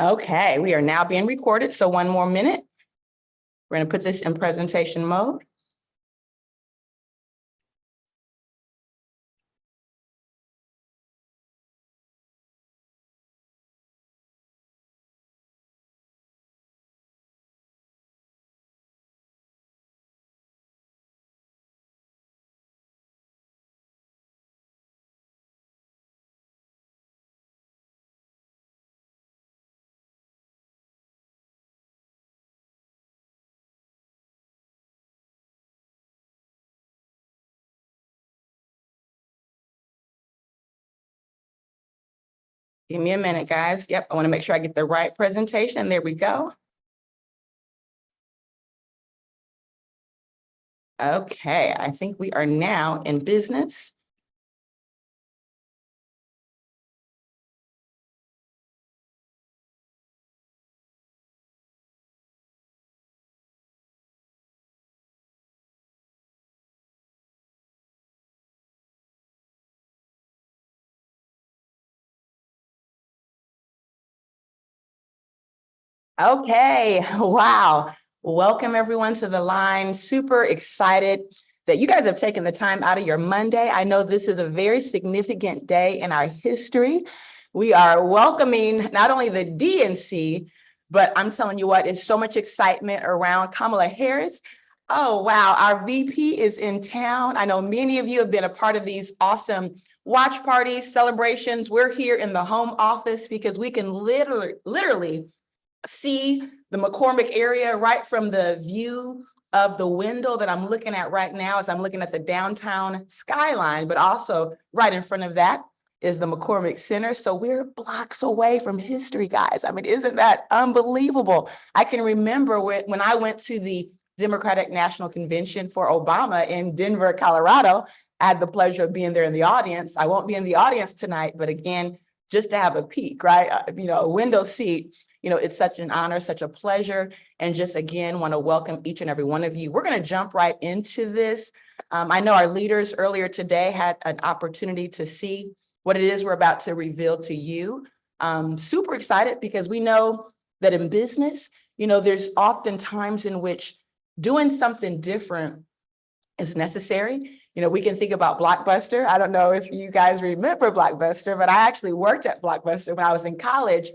Okay, we are now being recorded, so one more minute. We're going to put this in presentation mode. Give me a minute, guys. Yep, I want to make sure I get the right presentation. There we go. Okay, I think we are now in business. Okay, wow. Welcome everyone to the line. Super excited that you guys have taken the time out of your Monday. I know this is a very significant day in our history. We are welcoming not only the DNC, but I'm telling you what, it's so much excitement around Kamala Harris. Oh, wow. Our VP is in town. I know many of you have been a part of these awesome watch parties, celebrations. We're here in the home office because we can literally see the McCormick area right from the view of the window that I'm looking at right now as I'm looking at the downtown skyline, but also right in front of that is the McCormick Center. So we're blocks away from history, guys. I mean, isn't that unbelievable? I can remember when I went to the Democratic National Convention for Obama in Denver, Colorado. I had the pleasure of being there in the audience. I won't be in the audience tonight, but again, just to have a peek, right? A window seat. It's such an honor, such a pleasure. And just again, want to welcome each and every one of you. We're going to jump right into this. I know our leaders earlier today had an opportunity to see what it is we're about to reveal to you. Super excited because we know that in business, there's often times in which doing something different is necessary. We can think about Blockbuster. I don't know if you guys remember Blockbuster, but I actually worked at Blockbuster when I was in college.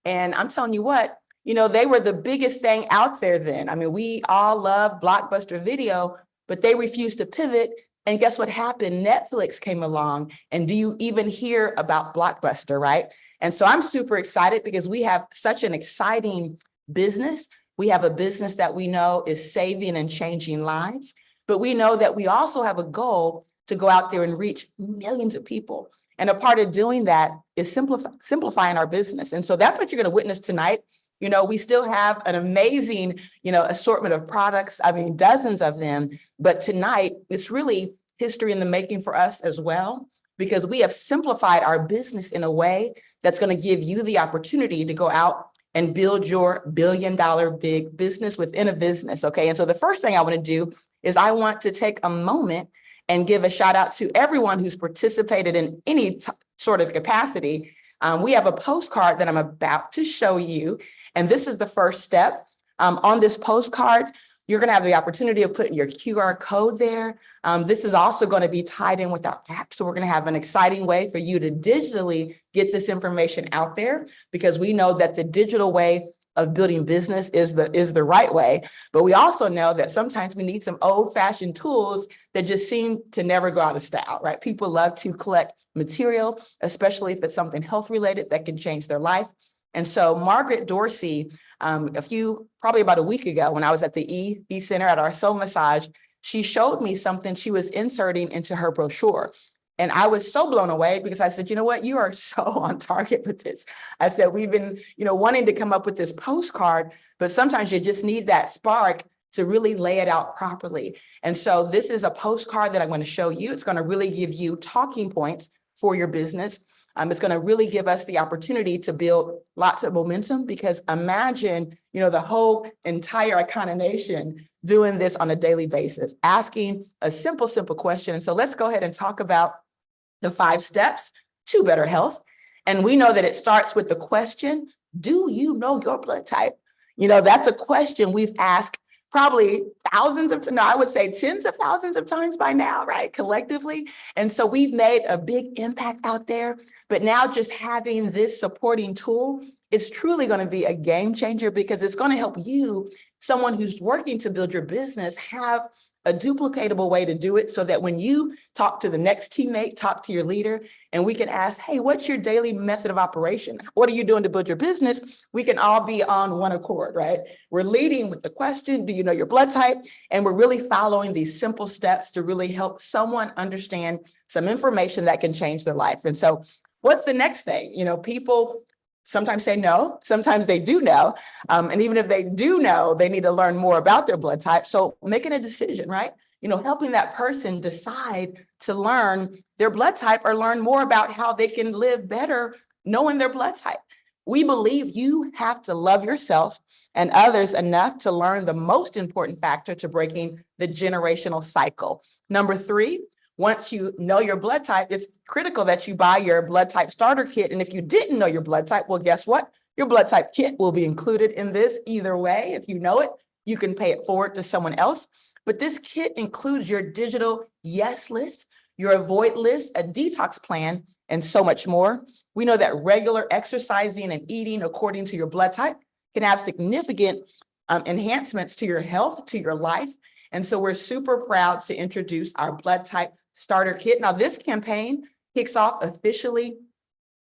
And I'm telling you what, they were the biggest thing out there then. I mean, we all love Blockbuster Video, but they refused to pivot. And guess what happened? Netflix came along. And do you even hear about Blockbuster, right? And so I'm super excited because we have such an exciting business. We have a business that we know is saving and changing lives, but we know that we also have a goal to go out there and reach millions of people. And a part of doing that is simplifying our business. And so that's what you're going to witness tonight. We still have an amazing, assortment of products. I mean, dozens of them. But tonight, it's really history in the making for us as well, because we have simplified our business in a way that's going to give you the opportunity to go out and build your billion-dollar big business within a business. Okay. And so the first thing I want to do is I want to take a moment and give a shout out to everyone who's participated in any sort of capacity. We have a postcard that I'm about to show you, and this is the first step. On this postcard, you're going to have the opportunity of putting your QR code there. This is also going to be tied in with our app, so we're going to have an exciting way for you to digitally get this information out there, because we know that the digital way of building business is the right way. But we also know that sometimes we need some old-fashioned tools that just seem to never go out of style, right? People love to collect material, especially if it's something health related that can change their life. And so Margaret Dorsey, probably about a week ago, when I was at the E Center at our soul massage, she showed me something she was inserting into her brochure. And I was so blown away because I said, you know what, you are so on target with this. I said, we've been, wanting to come up with this postcard, but sometimes you just need that spark to really lay it out properly. And so this is a postcard that I'm going to show you. It's going to really give you talking points for your business. It's going to really give us the opportunity to build lots of momentum, because imagine, the whole entire Icona Nation doing this on a daily basis, asking a simple question. And so let's go ahead and talk about the 5 steps to better health. And we know that it starts with the question, Do you know your blood type? That's a question we've asked probably thousands of, no, I would say tens of thousands of times by now, right? Collectively. And so we've made a big impact out there, but now just having this supporting tool is truly going to be a game changer, because it's going to help you, someone who's working to build your business, have a duplicatable way to do it, so that when you talk to the next teammate, talk to your leader, and we can ask, hey, what's your daily method of operation? What are you doing to build your business? We can all be on one accord, right? We're leading with the question, do you know your blood type? And we're really following these simple steps to really help someone understand some information that can change their life. And so what's the next thing? People sometimes say no, sometimes they do know. And even if they do know, they need to learn more about their blood type. So making a decision, right? Helping that person decide to learn their blood type, or learn more about how they can live better knowing their blood type. We believe you have to love yourself and others enough to learn the most important factor to breaking the generational cycle. Number 3, once you know your blood type, it's critical that you buy your blood type starter kit. And if you didn't know your blood type, well, guess what? Your blood type kit will be included in this either way. If you know it, you can pay it forward to someone else. But this kit includes your digital yes list, your avoid list, a detox plan, and so much more. We know that regular exercising and eating according to your blood type can have significant enhancements to your health, to your life. And so we're super proud to introduce our blood type starter kit. Now, this campaign kicks off officially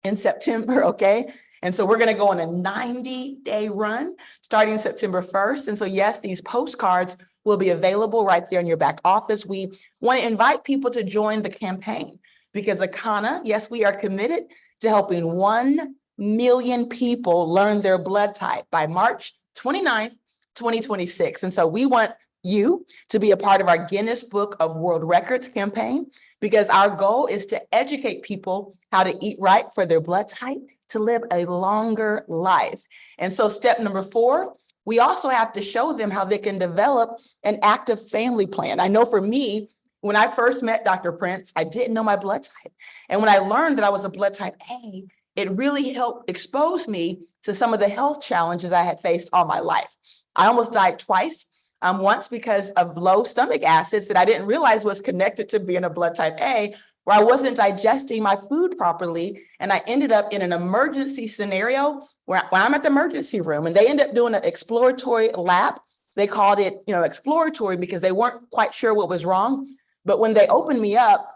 in September, okay? And so we're going to go on a 90-day run starting September 1st. And so, yes, these postcards will be available right there in your back office. We want to invite people to join the campaign, because Akana, yes, we are committed to helping 1 million people learn their blood type by March 29th, 2026. And so we want you to be a part of our Guinness Book of World Records campaign, because our goal is to educate people how to eat right for their blood type to live a longer life. And so step number 4, we also have to show them how they can develop an active family plan. I know for me, when I first met Dr. Prince, I didn't know my blood type. And when I learned that I was a blood type A, it really helped expose me to some of the health challenges I had faced all my life. I almost died twice. Once because of low stomach acids that I didn't realize was connected to being a blood type A, where I wasn't digesting my food properly. And I ended up in an emergency scenario where I'm at the emergency room, and they ended up doing an exploratory lap. They called it, exploratory, because they weren't quite sure what was wrong. But when they opened me up,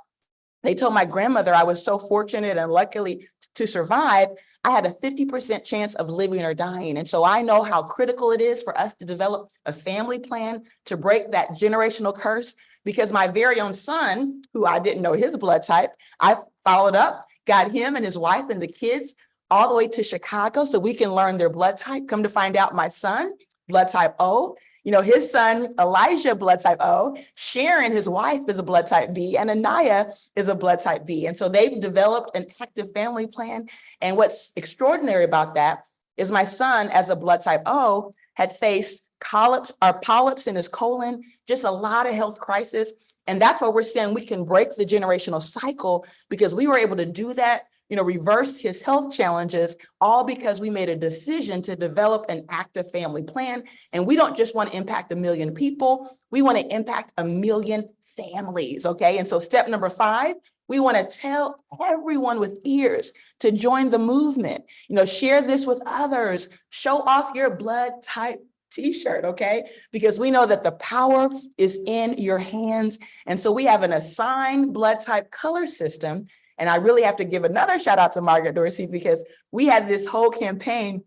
they told my grandmother I was so fortunate and luckily to survive. I had a 50% chance of living or dying. And so I know how critical it is for us to develop a family plan to break that generational curse, because my very own son, who I didn't know his blood type, I followed up, got him and his wife and the kids all the way to Chicago so we can learn their blood type. Come to find out, my son, blood type O, his son, Elijah, blood type O, Sharon, his wife, is a blood type B, and Anaya is a blood type B. And so they've developed an active family plan. And what's extraordinary about that is my son, as a blood type O, had faced polyps in his colon, just a lot of health crisis. And that's why we're saying we can break the generational cycle, because we were able to do that, reverse his health challenges, all because we made a decision to develop an active family plan. And we don't just want to impact 1 million people, we want to impact 1 million families, okay? And so step number 5, we want to tell everyone with ears to join the movement. Share this with others, show off your blood type t-shirt, okay? Because we know that the power is in your hands. And so we have an assigned blood type color system. And I really have to give another shout out to Margaret Dorsey, because we had this whole campaign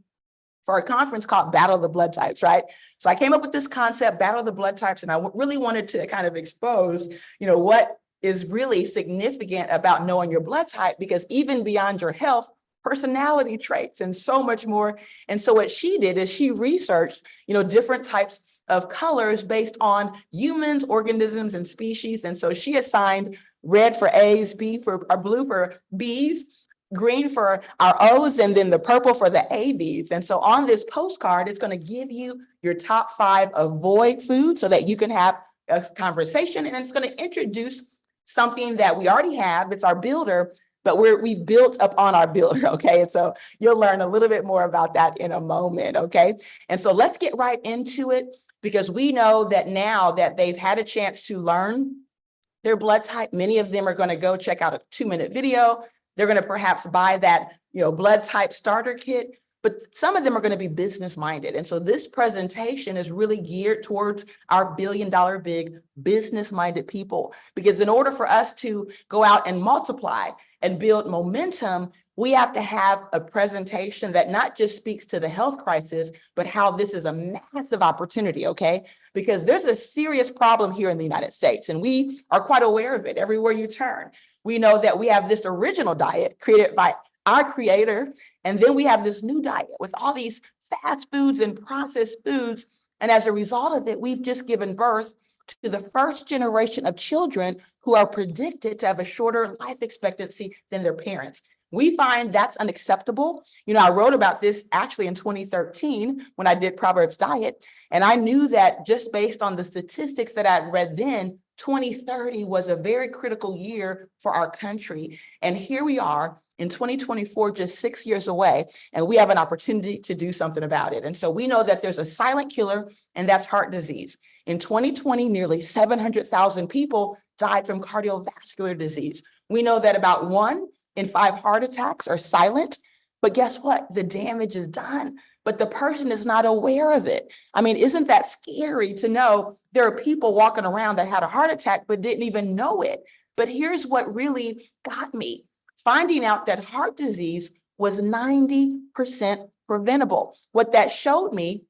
for a conference called Battle of the Blood Types, right? So I came up with this concept, Battle of the Blood Types, and I really wanted to kind of expose, what is really significant about knowing your blood type, because even beyond your health, personality traits and so much more. And so what she did is she researched, different types of colors based on humans, organisms, and species. And so she assigned red for A's, blue for B's, green for our O's, and then the purple for the ABs. And so on this postcard, it's going to give you your top 5 avoid foods so that you can have a conversation. And it's going to introduce something that we already have. It's our builder, but we've built upon our builder, okay? And so you'll learn a little bit more about that in a moment, okay? And so let's get right into it, because we know that now that they've had a chance to learn their blood type, many of them are going to go check out a 2-minute video. They're going to perhaps buy that, blood type starter kit, but some of them are going to be business minded. And so this presentation is really geared towards our $1 billion big business minded people, because in order for us to go out and multiply and build momentum, we have to have a presentation that not just speaks to the health crisis, but how this is a massive opportunity, okay? Because there's a serious problem here in the United States, and we are quite aware of it everywhere you turn. We know that we have this original diet created by our creator, and then we have this new diet with all these fast foods and processed foods. And as a result of it, we've just given birth to the first generation of children who are predicted to have a shorter life expectancy than their parents. We find that's unacceptable. I wrote about this actually in 2013 when I did Proverbs Diet, and I knew that just based on the statistics that I'd read then, 2030 was a very critical year for our country. And here we are in 2024, just 6 years away, and we have an opportunity to do something about it. And so we know that there's a silent killer, and that's heart disease. In 2020, nearly 700,000 people died from cardiovascular disease. We know that about 1 in 5 heart attacks are silent, but guess what? The damage is done, but the person is not aware of it. I mean, isn't that scary to know there are people walking around that had a heart attack but didn't even know it? But here's what really got me: finding out that heart disease was 90% preventable. What that showed me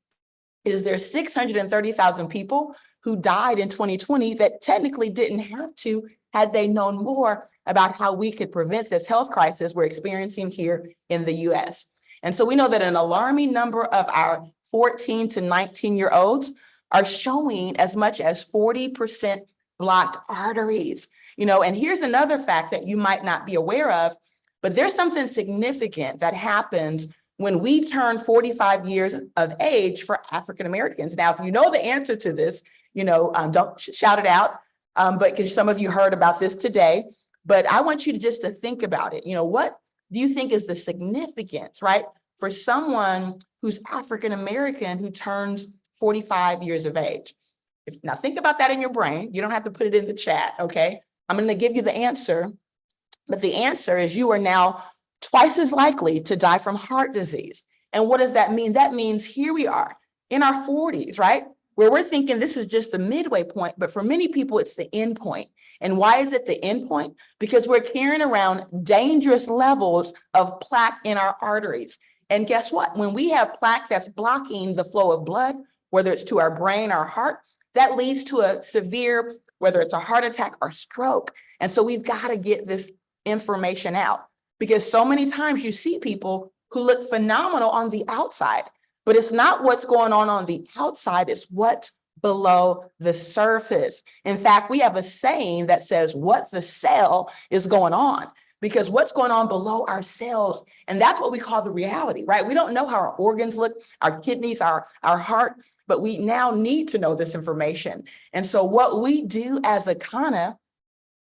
is there's 630,000 people who died in 2020 that technically didn't have to had they known more about how we could prevent this health crisis we're experiencing here in the US. And so we know that an alarming number of our 14 to 19-year-olds are showing as much as 40% blocked arteries. And here's another fact that you might not be aware of, but there's something significant that happens when we turn 45 years of age for African Americans. Now, if you know the answer to this, don't shout it out, but because some of you heard about this today, but I want you to just to think about it. What do you think is the significance, right, for someone who's African American who turns 45 years of age? Now think about that in your brain. You don't have to put it in the chat, okay? I'm going to give you the answer, but the answer is you are now twice as likely to die from heart disease. And what does that mean? That means here we are in our 40s, right? Where we're thinking this is just the midway point, but for many people, it's the end point. And why is it the end point? Because we're carrying around dangerous levels of plaque in our arteries. And guess what? When we have plaque that's blocking the flow of blood, whether it's to our brain, our heart, that leads to a severe, whether it's a heart attack or stroke. And so we've got to get this information out, because so many times you see people who look phenomenal on the outside, but it's not what's going on the outside, it's what's below the surface. In fact, we have a saying that says, what the cell is going on, because what's going on below our cells, and that's what we call the reality, right? We don't know how our organs look, our kidneys, our heart, but we now need to know this information. And so what we do as Akana,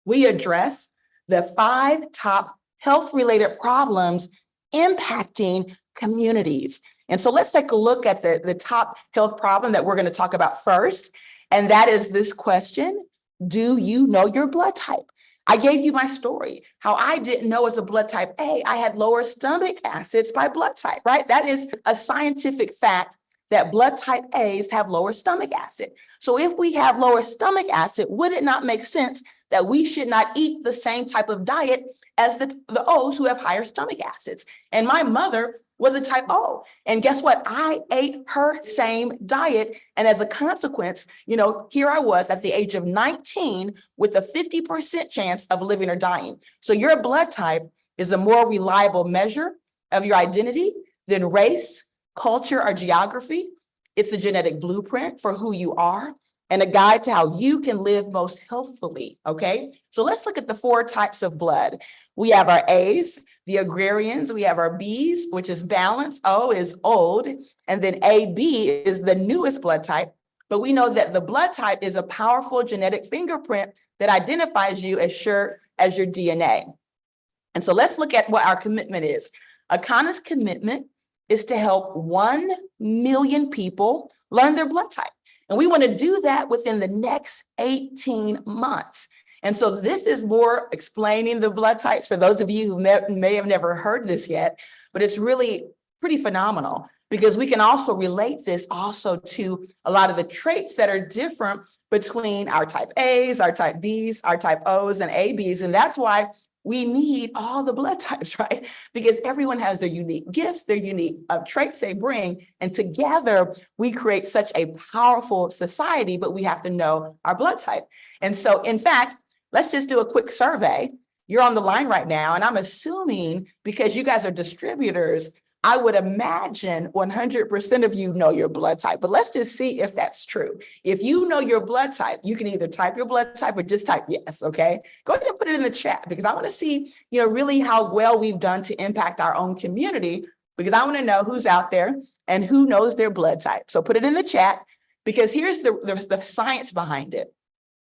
we address the 5 top health-related problems impacting communities. And so let's take a look at the top health problem that we're going to talk about first. And that is this question: do you know your blood type? I gave you my story, how I didn't know as a blood type A, I had lower stomach acids by blood type, right? That is a scientific fact, that blood type A's have lower stomach acid. So if we have lower stomach acid, would it not make sense that we should not eat the same type of diet as the O's who have higher stomach acids? And my mother was a type O. And guess what? I ate her same diet. And as a consequence, here I was at the age of 19 with a 50% chance of living or dying. So your blood type is a more reliable measure of your identity than race, culture, or geography. It's a genetic blueprint for who you are and a guide to how you can live most healthfully, okay? So let's look at the 4 types of blood. We have our A's, the agrarians. We have our B's, which is balanced. O is old. And then AB is the newest blood type. But we know that the blood type is a powerful genetic fingerprint that identifies you as sure as your DNA. And so let's look at what our commitment is. Akana's commitment is to help 1 million people learn their blood type. And we want to do that within the next 18 months. And so this is more explaining the blood types for those of you who may have never heard this yet, but it's really pretty phenomenal because we can also relate this also to a lot of the traits that are different between our type A's, our type B's, our type O's and AB's. And that's why we need all the blood types, right? Because everyone has their unique gifts, their unique traits they bring, and together we create such a powerful society, but we have to know our blood type. And so, in fact, let's just do a quick survey. You're on the line right now, and I'm assuming because you guys are distributors, I would imagine 100% of you know your blood type, but let's just see if that's true. If you know your blood type, you can either type your blood type or just type yes, okay? Go ahead and put it in the chat because I want to see, really how well we've done to impact our own community because I want to know who's out there and who knows their blood type. So put it in the chat because here's the science behind it.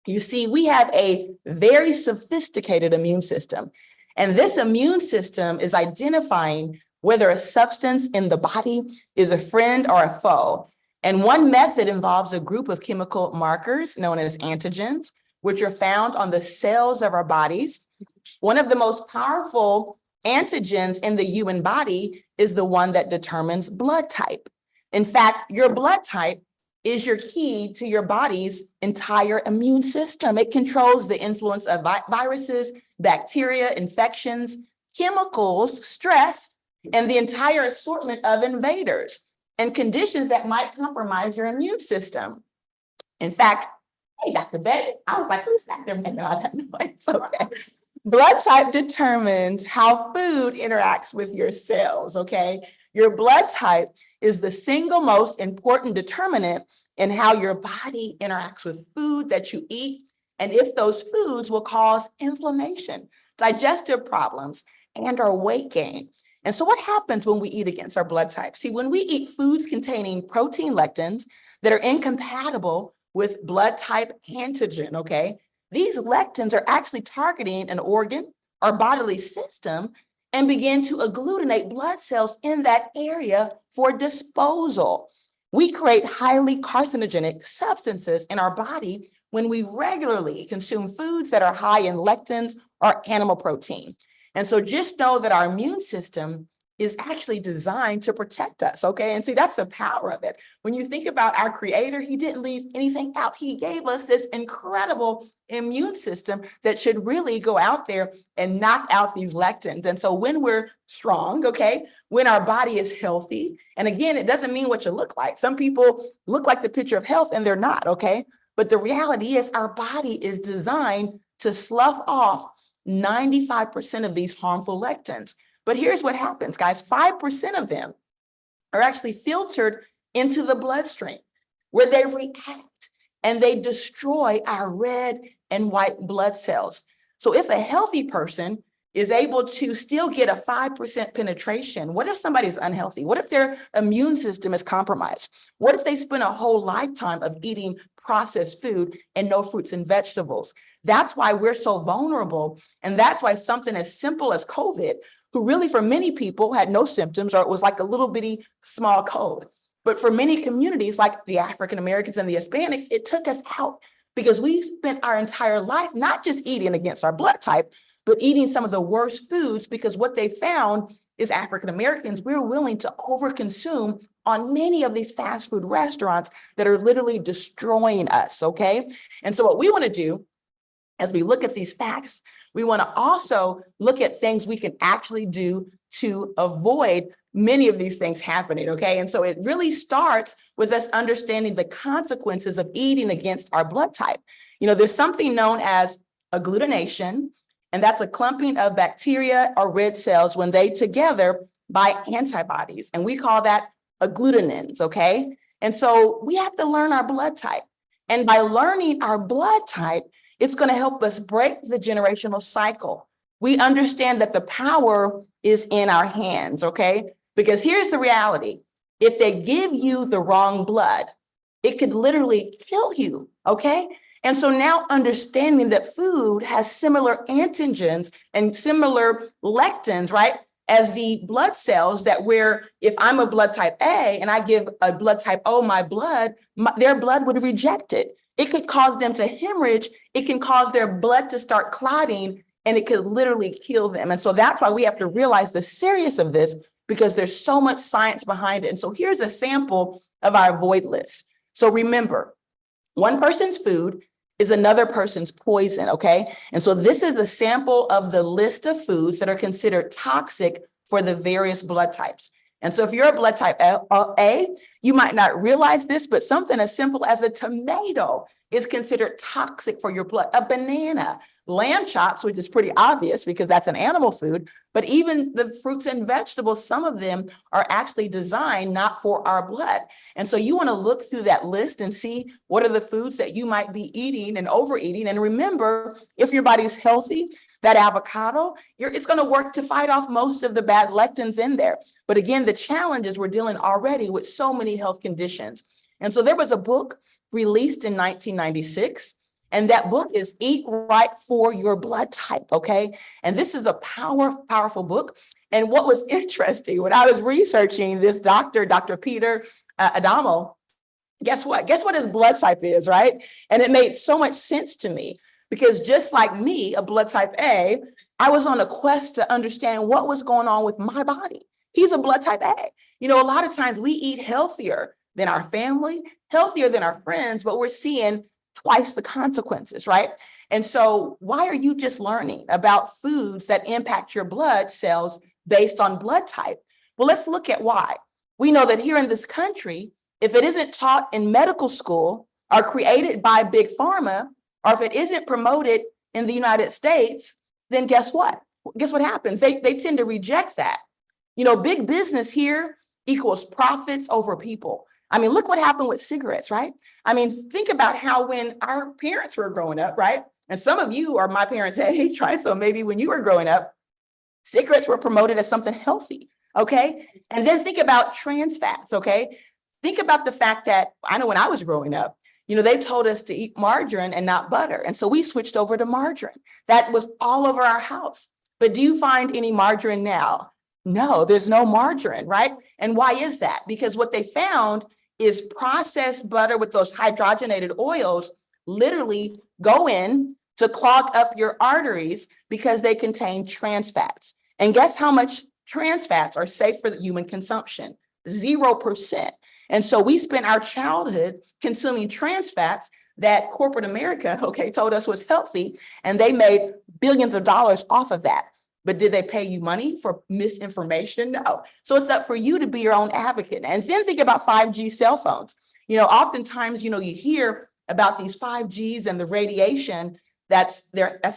You see, we have a very sophisticated immune system, and this immune system is identifying whether a substance in the body is a friend or a foe. And one method involves a group of chemical markers known as antigens, which are found on the cells of our bodies. One of the most powerful antigens in the human body is the one that determines blood type. In fact, your blood type is your key to your body's entire immune system. It controls the influence of viruses, bacteria, infections, chemicals, stress, and the entire assortment of invaders and conditions that might compromise your immune system. In fact, hey, Dr. Bennett, I was like, who's Dr. Bennett? No, I don't know. It's okay. Blood type determines how food interacts with your cells, okay? Your blood type is the single most important determinant in how your body interacts with food that you eat, and if those foods will cause inflammation, digestive problems, and or weight gain. And so what happens when we eat against our blood type? See, when we eat foods containing protein lectins that are incompatible with blood type antigen, okay, these lectins are actually targeting an organ or bodily system and begin to agglutinate blood cells in that area for disposal. We create highly carcinogenic substances in our body when we regularly consume foods that are high in lectins or animal protein. And so just know that our immune system is actually designed to protect us, okay? And see, that's the power of it. When you think about our creator, he didn't leave anything out. He gave us this incredible immune system that should really go out there and knock out these lectins. And so when we're strong, okay, when our body is healthy, and again, it doesn't mean what you look like. Some people look like the picture of health and they're not, okay? But the reality is our body is designed to slough off 95% of these harmful lectins. But here's what happens, guys. 5% of them are actually filtered into the bloodstream where they react and they destroy our red and white blood cells. So if a healthy person is able to still get a 5% penetration, what if somebody's unhealthy? What if their immune system is compromised? What if they spend a whole lifetime of eating processed food and no fruits and vegetables? That's why we're so vulnerable. And that's why something as simple as COVID, who really for many people had no symptoms, or it was like a little bitty small cold. But for many communities like the African Americans and the Hispanics, it took us out because we spent our entire life not just eating against our blood type, but eating some of the worst foods, because what they found is African Americans, we're willing to overconsume on many of these fast food restaurants that are literally destroying us, okay? And so what we want to do as we look at these facts, we want to also look at things we can actually do to avoid many of these things happening, okay? And so it really starts with us understanding the consequences of eating against our blood type. There's something known as agglutination, and that's a clumping of bacteria or red cells when they together by antibodies, and we call that agglutinins, okay? And so we have to learn our blood type. And by learning our blood type, it's going to help us break the generational cycle. We understand that the power is in our hands, okay? Because here's the reality. If they give you the wrong blood, it could literally kill you, okay? And so now understanding that food has similar antigens and similar lectins, right, as the blood cells, that where if I'm a blood type A and I give a blood type O my blood, their blood would reject it. It could cause them to hemorrhage. It can cause their blood to start clotting, and it could literally kill them. And so that's why we have to realize the seriousness of this, because there's so much science behind it. And so here's a sample of our avoid list. So remember, one person's food is another person's poison, okay? And so this is a sample of the list of foods that are considered toxic for the various blood types. And so if you're a blood type A, you might not realize this, but something as simple as a tomato is considered toxic for your blood. A banana, lamb chops, which is pretty obvious because that's an animal food, but even the fruits and vegetables, some of them are actually designed not for our blood. And so you want to look through that list and see what are the foods that you might be eating and overeating. And remember, if your body's healthy, that avocado, it's going to work to fight off most of the bad lectins in there. But again, the challenge is we're dealing already with so many health conditions. And so there was a book released in 1996, and that book is Eat Right for Your Blood Type, okay? And this is a powerful book. And what was interesting, when I was researching this Dr. Peter Adamo, guess what? Guess what his blood type is, right? And it made so much sense to me. Because just like me, a blood type A, I was on a quest to understand what was going on with my body. He's a blood type A. You know, a lot of times we eat healthier than our family, healthier than our friends, but we're seeing twice the consequences, right? And so why are you just learning about foods that impact your blood cells based on blood type? Well, let's look at why. We know that here in this country, if it isn't taught in medical school or created by Big Pharma, or if it isn't promoted in the United States, then guess what? Guess what happens? They tend to reject that. You know, big business here equals profits over people. I mean, look what happened with cigarettes, right? I mean, think about how when our parents were growing up, right? And some of you are my parents' age, right? So maybe when you were growing up, cigarettes were promoted as something healthy, okay? And then think about trans fats, okay? Think about the fact that I know when I was growing up, you know, they told us to eat margarine and not butter. And so we switched over to margarine. That was all over our house. But do you find any margarine now? No, there's no margarine, right? And why is that? Because what they found is processed butter with those hydrogenated oils literally go in to clog up your arteries because they contain trans fats. And guess how much trans fats are safe for human consumption? 0%. And so we spent our childhood consuming trans fats that corporate America, okay, told us was healthy, and they made billions of dollars off of that. But did they pay you money for misinformation? No. So it's up for you to be your own advocate. And then think about 5G cell phones. You know, oftentimes, you know, you hear about these 5Gs and the radiation that's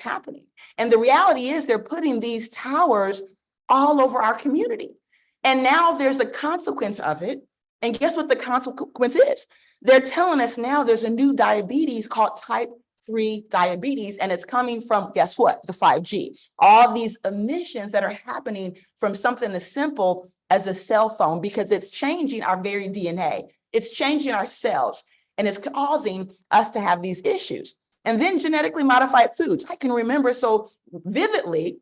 happening. And the reality is they're putting these towers all over our community. And now there's a consequence of it. And guess what the consequence is? They're telling us now there's a new diabetes called type 3 diabetes, and it's coming from, guess what? The 5G. All these emissions that are happening from something as simple as a cell phone, because it's changing our very DNA. It's changing our cells, and it's causing us to have these issues. And then genetically modified foods. I can remember so vividly,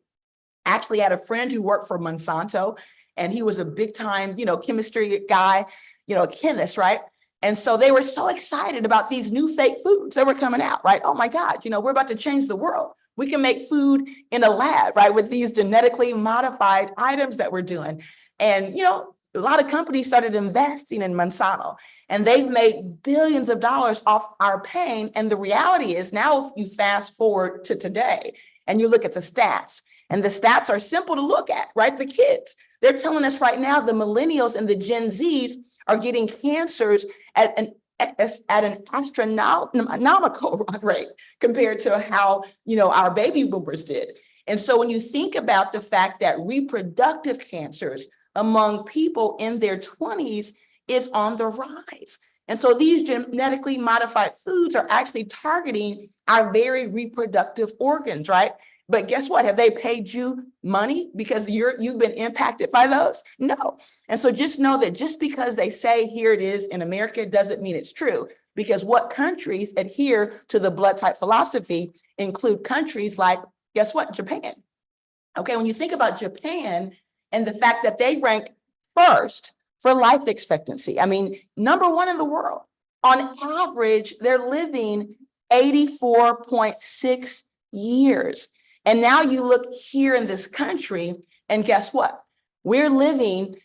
actually had a friend who worked for Monsanto, and he was a big time, you know, chemistry guy, you know, a chemist, right? And so they were so excited about these new fake foods that were coming out, right? Oh my God, you know, we're about to change the world. We can make food in a lab, right? With these genetically modified items that we're doing. And, you know, a lot of companies started investing in Monsanto, and they've made billions of dollars off our pain. And the reality is now, if you fast forward to today and you look at the stats, and the stats are simple to look at, right? The kids, they're telling us right now, the millennials and the Gen Zs are getting cancers at an astronomical rate compared to how, you know, our baby boomers did. And so when you think about the fact that reproductive cancers among people in their 20s is on the rise. And so these genetically modified foods are actually targeting our very reproductive organs, right? But guess what? Have they paid you money because you've been impacted by those? No. And so just know that just because they say here it is in America doesn't mean it's true. because what countries adhere to the blood type philosophy include countries like, guess what, Japan. Okay, when you think about Japan and the fact that they rank first for life expectancy, I mean, number one in the world, on average, they're living 84.6 years. And now you look here in this country, and guess what? We're living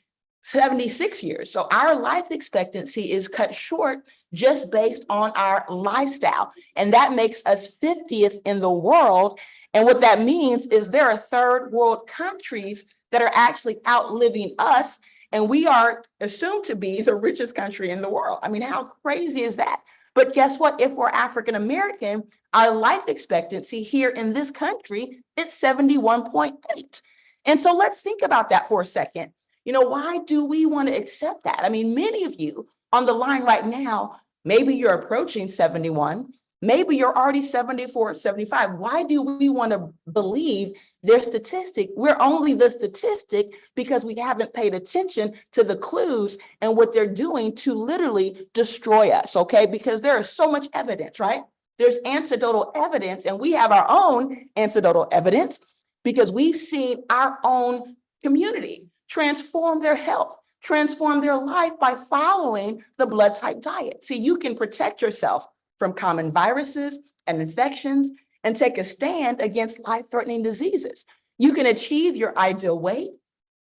76 years. So our life expectancy is cut short just based on our lifestyle. And that makes us 50th in the world. And what that means is there are third world countries that are actually outliving us. And we are assumed to be the richest country in the world. I mean, how crazy is that? But guess what? If we're African American, our life expectancy here in this country, it's 71.8. And so let's think about that for a second. You know, why do we want to accept that? I mean, many of you on the line right now, maybe you're approaching 71, maybe you're already 74, 75. Why do we want to believe their statistic? We're only the statistic because we haven't paid attention to the clues and what they're doing to literally destroy us, okay? Because there is so much evidence, right? There's anecdotal evidence, and we have our own anecdotal evidence because we've seen our own community transform their health, transform their life by following the blood type diet. See, you can protect yourself from common viruses and infections and take a stand against life-threatening diseases. You can achieve your ideal weight,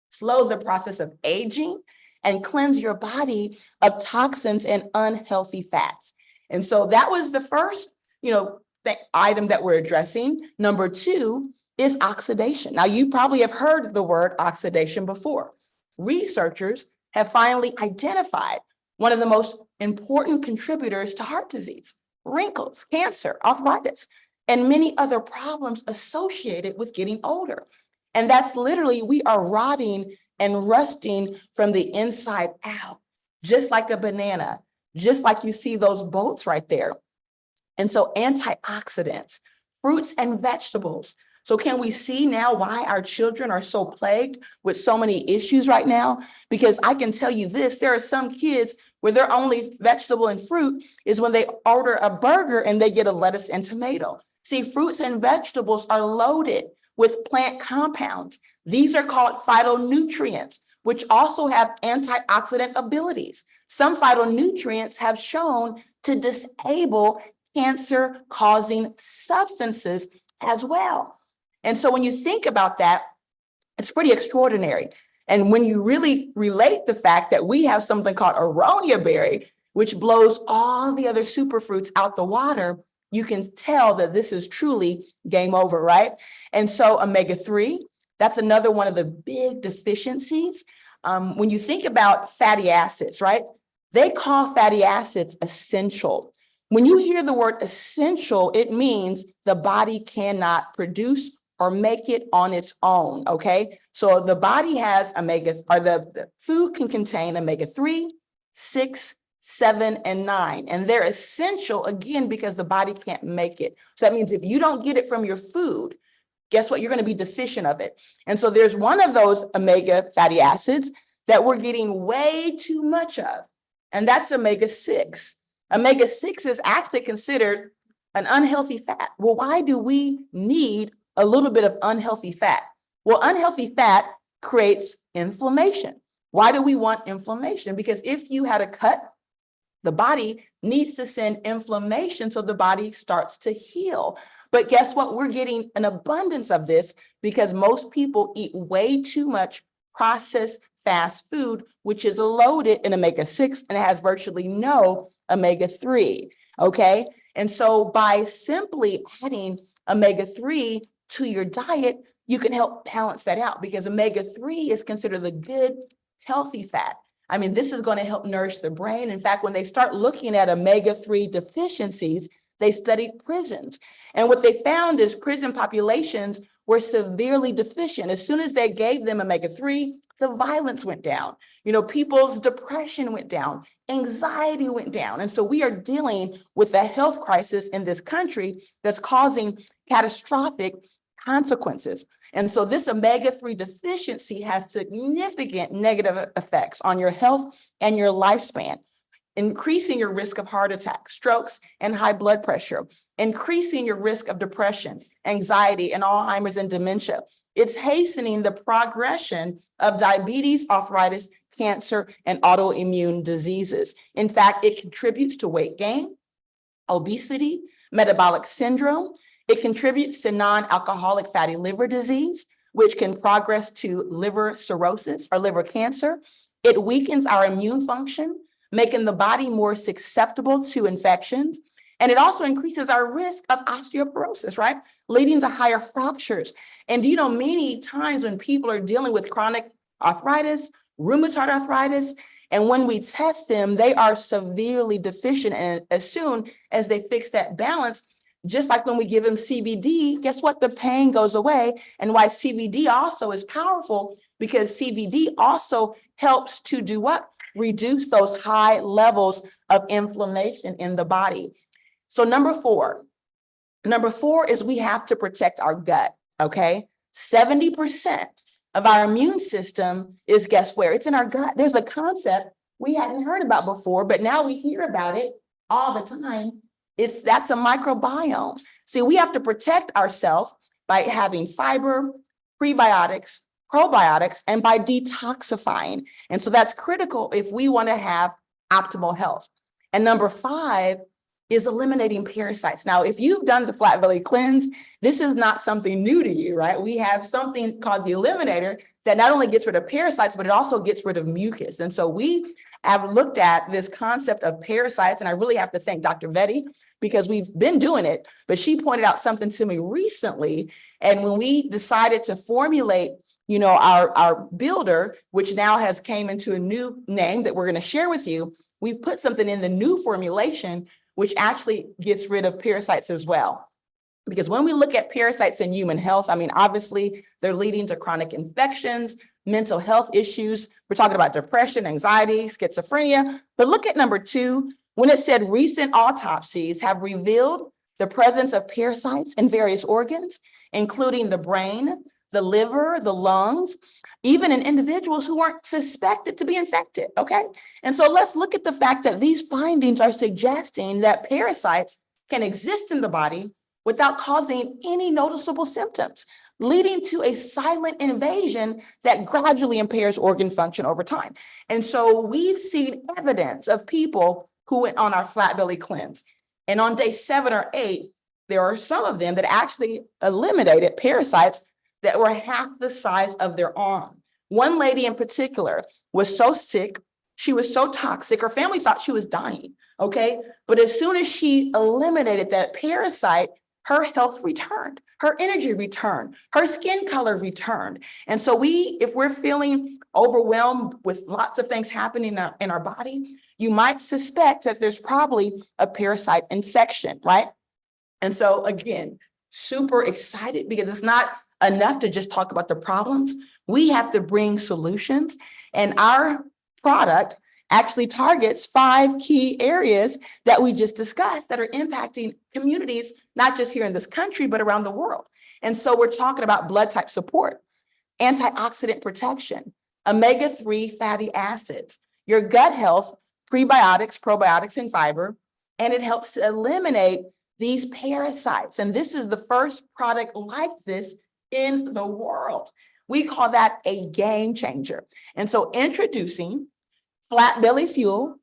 slow the process of aging, and cleanse your body of toxins and unhealthy fats. And so that was the first, item that we're addressing. Number two is oxidation. Now, you probably have heard the word oxidation before. Researchers have finally identified one of the most important contributors to heart disease, wrinkles, cancer, arthritis, and many other problems associated with getting older. And that's literally, we are rotting and rusting from the inside out, just like a banana, just like you see those boats right there. And so antioxidants, fruits and vegetables. So can we see now why our children are so plagued with so many issues right now? Because I can tell you this, there are some kids where their only vegetable and fruit is when they order a burger and they get a lettuce and tomato. See, fruits and vegetables are loaded with plant compounds. These are called phytonutrients, which also have antioxidant abilities. Some phytonutrients have shown to disable cancer-causing substances as well. And so when you think about that, it's pretty extraordinary. And when you really relate the fact that we have something called aronia berry, which blows all the other superfruits out the water, you can tell that this is truly game over, right? And so omega-3, that's another one of the big deficiencies. When you think about fatty acids, right? They call fatty acids essential. When you hear the word essential, it means the body cannot produce or make it on its own, okay? So the body has the food can contain omega-3, 6, 7, and 9, and they're essential, again, because the body can't make it. So that means if you don't get it from your food, guess what? You're gonna be deficient of it. And so there's one of those omega fatty acids that we're getting way too much of, and that's omega-6. Omega-6 is actually considered an unhealthy fat. Well, why do we need a little bit of unhealthy fat? Well, unhealthy fat creates inflammation. Why do we want inflammation? Because if you had a cut, the body needs to send inflammation so the body starts to heal. But guess what? We're getting an abundance of this because most people eat way too much processed fast food, which is loaded in omega-6 and it has virtually no omega-3, okay? And so by simply adding omega-3 to your diet, you can help balance that out because omega-3 is considered the good, healthy fat. I mean, this is going to help nourish the brain. In fact, when they start looking at omega-3 deficiencies, they studied prisons. And what they found is prison populations were severely deficient. As soon as they gave them omega-3, the violence went down. People's depression went down, anxiety went down. And so we are dealing with a health crisis in this country that's causing catastrophic consequences. And so this omega-3 deficiency has significant negative effects on your health and your lifespan. increasing your risk of heart attack, strokes, and high blood pressure, increasing your risk of depression, anxiety, and Alzheimer's and dementia. It's hastening the progression of diabetes, arthritis, cancer, and autoimmune diseases. In fact, it contributes to weight gain, obesity, metabolic syndrome. It contributes to non-alcoholic fatty liver disease, which can progress to liver cirrhosis or liver cancer. It weakens our immune function, making the body more susceptible to infections. And it also increases our risk of osteoporosis, right? Leading to higher fractures. And many times when people are dealing with chronic arthritis, rheumatoid arthritis, and when we test them, they are severely deficient. And as soon as they fix that balance, just like when we give them CBD, guess what? The pain goes away. And why CBD also is powerful, because CBD also helps to do what? Reduce those high levels of inflammation in the body. So number four is we have to protect our gut, okay? 70% of our immune system is, guess where? It's in our gut. There's a concept we hadn't heard about before, but now we hear about it all the time. That's a microbiome. See, we have to protect ourselves by having fiber, prebiotics, probiotics, and by detoxifying. And so that's critical if we want to have optimal health. And number 5 is eliminating parasites. Now, if you've done the flat belly cleanse, this is not something new to you, right? We have something called the eliminator that not only gets rid of parasites, but it also gets rid of mucus. And so we have looked at this concept of parasites, and I really have to thank Dr. Vetty, because we've been doing it, but she pointed out something to me recently. And when we decided to formulate, our builder, which now has came into a new name that we're going to share with you, we've put something in the new formulation, which actually gets rid of parasites as well. Because when we look at parasites in human health, obviously they're leading to chronic infections, mental health issues. We're talking about depression, anxiety, schizophrenia. But look at number 2, when it said recent autopsies have revealed the presence of parasites in various organs, including the brain, the liver, the lungs, even in individuals who weren't suspected to be infected, okay? And so let's look at the fact that these findings are suggesting that parasites can exist in the body without causing any noticeable symptoms, leading to a silent invasion that gradually impairs organ function over time. And so we've seen evidence of people who went on our flat belly cleanse. And on day 7 or 8, there are some of them that actually eliminated parasites that were half the size of their arm. One lady in particular was so sick, she was so toxic, her family thought she was dying, okay? But as soon as she eliminated that parasite, her health returned, her energy returned, her skin color returned. And so if we're feeling overwhelmed with lots of things happening in our body, you might suspect that there's probably a parasite infection, right? And so again, super excited, because it's not enough to just talk about the problems. We have to bring solutions, and our product actually targets 5 key areas that we just discussed that are impacting communities, not just here in this country, but around the world. And so we're talking about blood type support, antioxidant protection, omega-3 fatty acids, your gut health, prebiotics, probiotics, and fiber, and it helps to eliminate these parasites. And this is the first product like this in the world. We call that a game changer. And so introducing Flat Belly Fuel,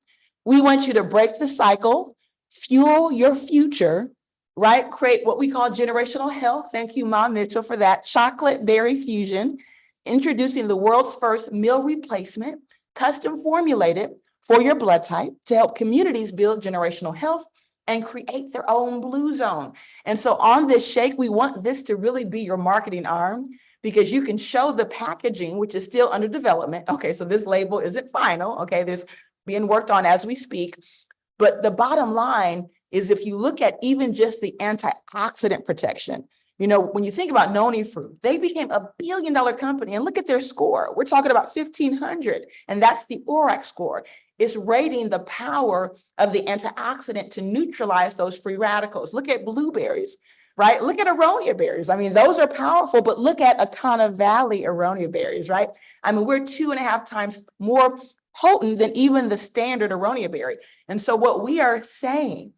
we want you to break the cycle, fuel your future, right? Create what we call generational health. Thank you, Mom Mitchell, for that. Chocolate Berry Fusion, introducing the world's first meal replacement, custom formulated for your blood type to help communities build generational health and create their own blue zone. And so on this shake, we want this to really be your marketing arm, because you can show the packaging, which is still under development. Okay, so this label isn't final. Okay, there's being worked on as we speak. But the bottom line is, if you look at even just the antioxidant protection, when you think about Noni Fruit, they became a $1 billion company, and look at their score. We're talking about 1,500, and that's the ORAC score. It's rating the power of the antioxidant to neutralize those free radicals. Look at blueberries, right? Look at aronia berries. Those are powerful, but look at Akana Valley aronia berries, right? We're 2.5 times more potent than even the standard aronia berry. And so what we are saying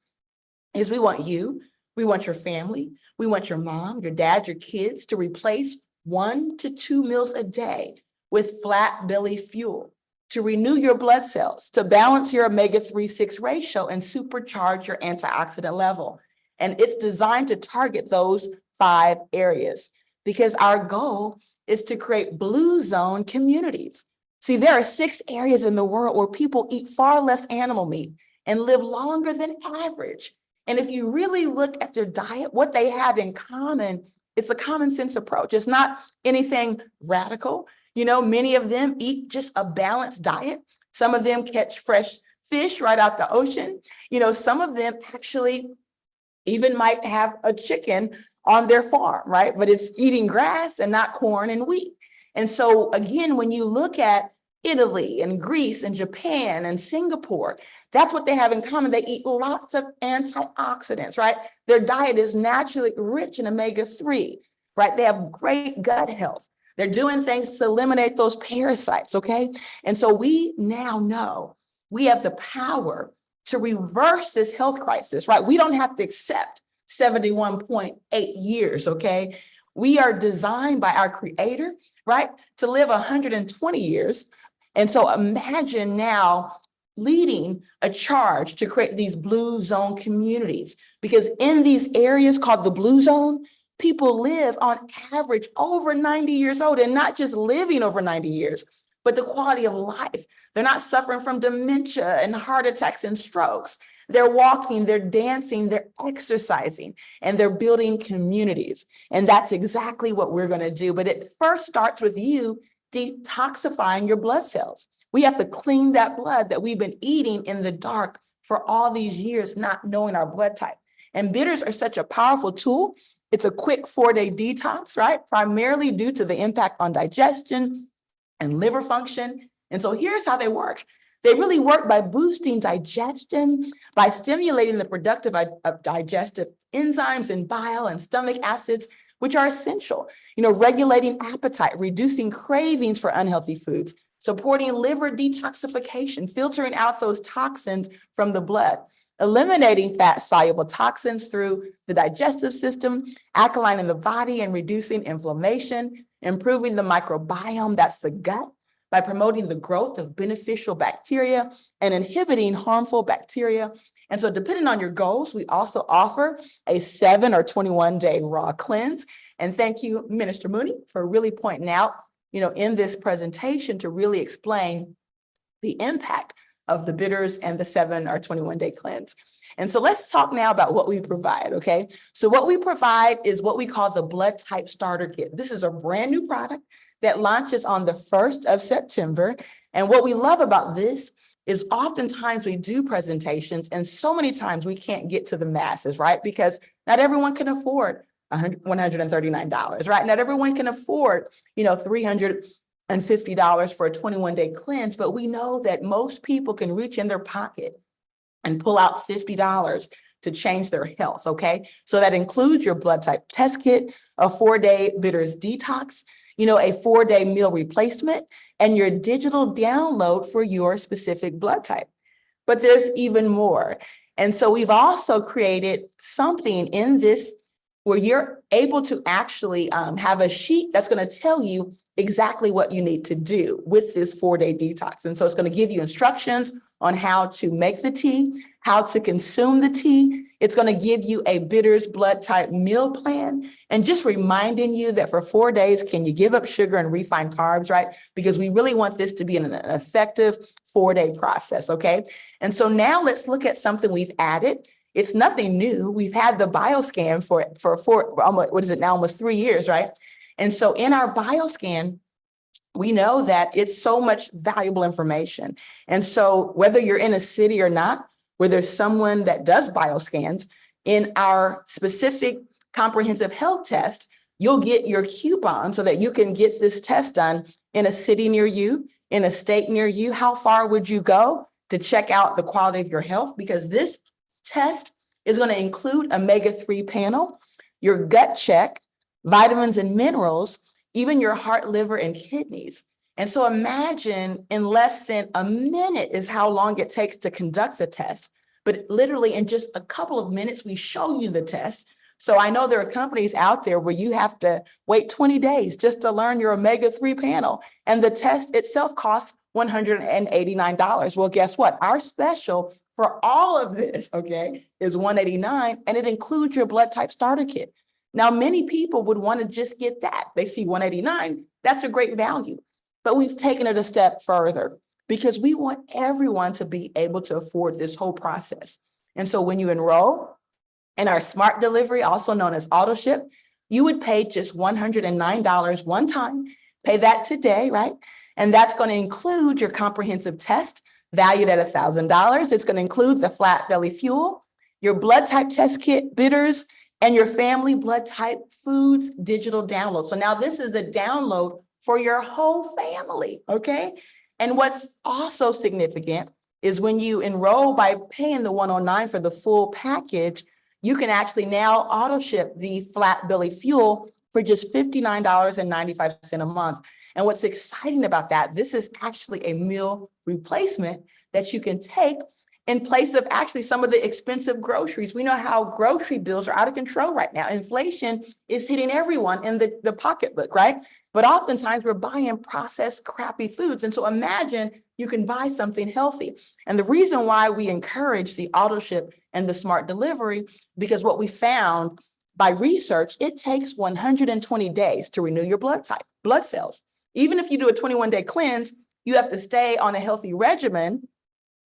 is we want you, we want your family, we want your mom, your dad, your kids to replace 1 to 2 meals a day with flat belly fuel, to renew your blood cells, to balance your omega-3/6 ratio and supercharge your antioxidant level. And it's designed to target those 5 areas because our goal is to create blue zone communities. See, there are 6 areas in the world where people eat far less animal meat and live longer than average. And if you really look at their diet, what they have in common, it's a common sense approach. It's not anything radical. Many of them eat just a balanced diet. Some of them catch fresh fish right out the ocean. Some of them actually even might have a chicken on their farm, right? But it's eating grass and not corn and wheat. And so again, when you look at Italy and Greece and Japan and Singapore, that's what they have in common. They eat lots of antioxidants, right? Their diet is naturally rich in omega-3, right? They have great gut health. They're doing things to eliminate those parasites, okay? And so we now know we have the power to reverse this health crisis, right? We don't have to accept 71.8 years, okay? We are designed by our creator, right, to live 120 years. And so imagine now leading a charge to create these blue zone communities, because in these areas called the blue zone, people live on average over 90 years old, and not just living over 90 years, but the quality of life. They're not suffering from dementia and heart attacks and strokes. They're walking, they're dancing, they're exercising, and they're building communities. And that's exactly what we're going to do. But it first starts with you detoxifying your blood cells. We have to clean that blood that we've been eating in the dark for all these years, not knowing our blood type. And bitters are such a powerful tool. It's a quick 4-day detox, right? Primarily due to the impact on digestion and liver function. And so here's how they work. They really work by boosting digestion, by stimulating the production of digestive enzymes and bile and stomach acids, which are essential, regulating appetite, reducing cravings for unhealthy foods, supporting liver detoxification, filtering out those toxins from the blood, eliminating fat-soluble toxins through the digestive system, alkalining the body and reducing inflammation, improving the microbiome, that's the gut, by promoting the growth of beneficial bacteria and inhibiting harmful bacteria. And so depending on your goals, we also offer a 7 or 21-day raw cleanse. And thank you, Minister Mooney, for really pointing out, in this presentation to really explain the impact of the bitters and the 7 or 21-day cleanse. And so let's talk now about what we provide, okay? So what we provide is what we call the Blood Type Starter Kit. This is a brand new product that launches on the 1st of September. And what we love about this is oftentimes we do presentations and so many times we can't get to the masses, right? Because not everyone can afford $139, right? Not everyone can afford, $350 for a 21-day cleanse, but we know that most people can reach in their pocket and pull out $50 to change their health, okay? So that includes your blood type test kit, a 4-day bitters detox, a 4-day meal replacement, and your digital download for your specific blood type. But there's even more. And so we've also created something in this where you're able to actually have a sheet that's going to tell you exactly what you need to do with this 4-day detox. And so it's going to give you instructions on how to make the tea, how to consume the tea. It's going to give you a bitters blood type meal plan, and just reminding you that for 4 days, can you give up sugar and refined carbs, right? Because we really want this to be an effective 4-day process, okay? And so now let's look at something we've added. It's nothing new. We've had the BioScan for almost 3 years, right? And so in our BioScan, we know that it's so much valuable information. And so whether you're in a city or not, where there's someone that does bioscans, in our specific comprehensive health test, you'll get your coupon so that you can get this test done in a city near you, in a state near you. How far would you go to check out the quality of your health? Because this test is going to include omega-3 panel, your gut check, vitamins and minerals, even your heart, liver, and kidneys. And so imagine in less than a minute is how long it takes to conduct the test. But literally in just a couple of minutes, we show you the test. So I know there are companies out there where you have to wait 20 days just to learn your omega-3 panel. And the test itself costs $189. Well, guess what? Our special for all of this, okay, is $189, and it includes your blood type starter kit. Now, many people would want to just get that. They see $189, that's a great value. But we've taken it a step further because we want everyone to be able to afford this whole process. And so when you enroll in our smart delivery, also known as auto ship, you would pay just $109 one time, pay that today, right? And that's going to include your comprehensive test valued at $1,000. It's going to include the flat belly fuel, your blood type test kit, bitters, and your family blood type foods digital download. So now this is a download for your whole family, okay? And what's also significant is when you enroll by paying the $109 for the full package, you can actually now auto ship the flat belly fuel for just $59.95 a month. And what's exciting about that, this is actually a meal replacement that you can take in place of actually some of the expensive groceries. We know how grocery bills are out of control right now. Inflation is hitting everyone in the pocketbook, right? But oftentimes we're buying processed, crappy foods. And so imagine you can buy something healthy. And the reason why we encourage the auto ship and the smart delivery, because what we found by research, it takes 120 days to renew your blood cells. Even if you do a 21-day cleanse, you have to stay on a healthy regimen,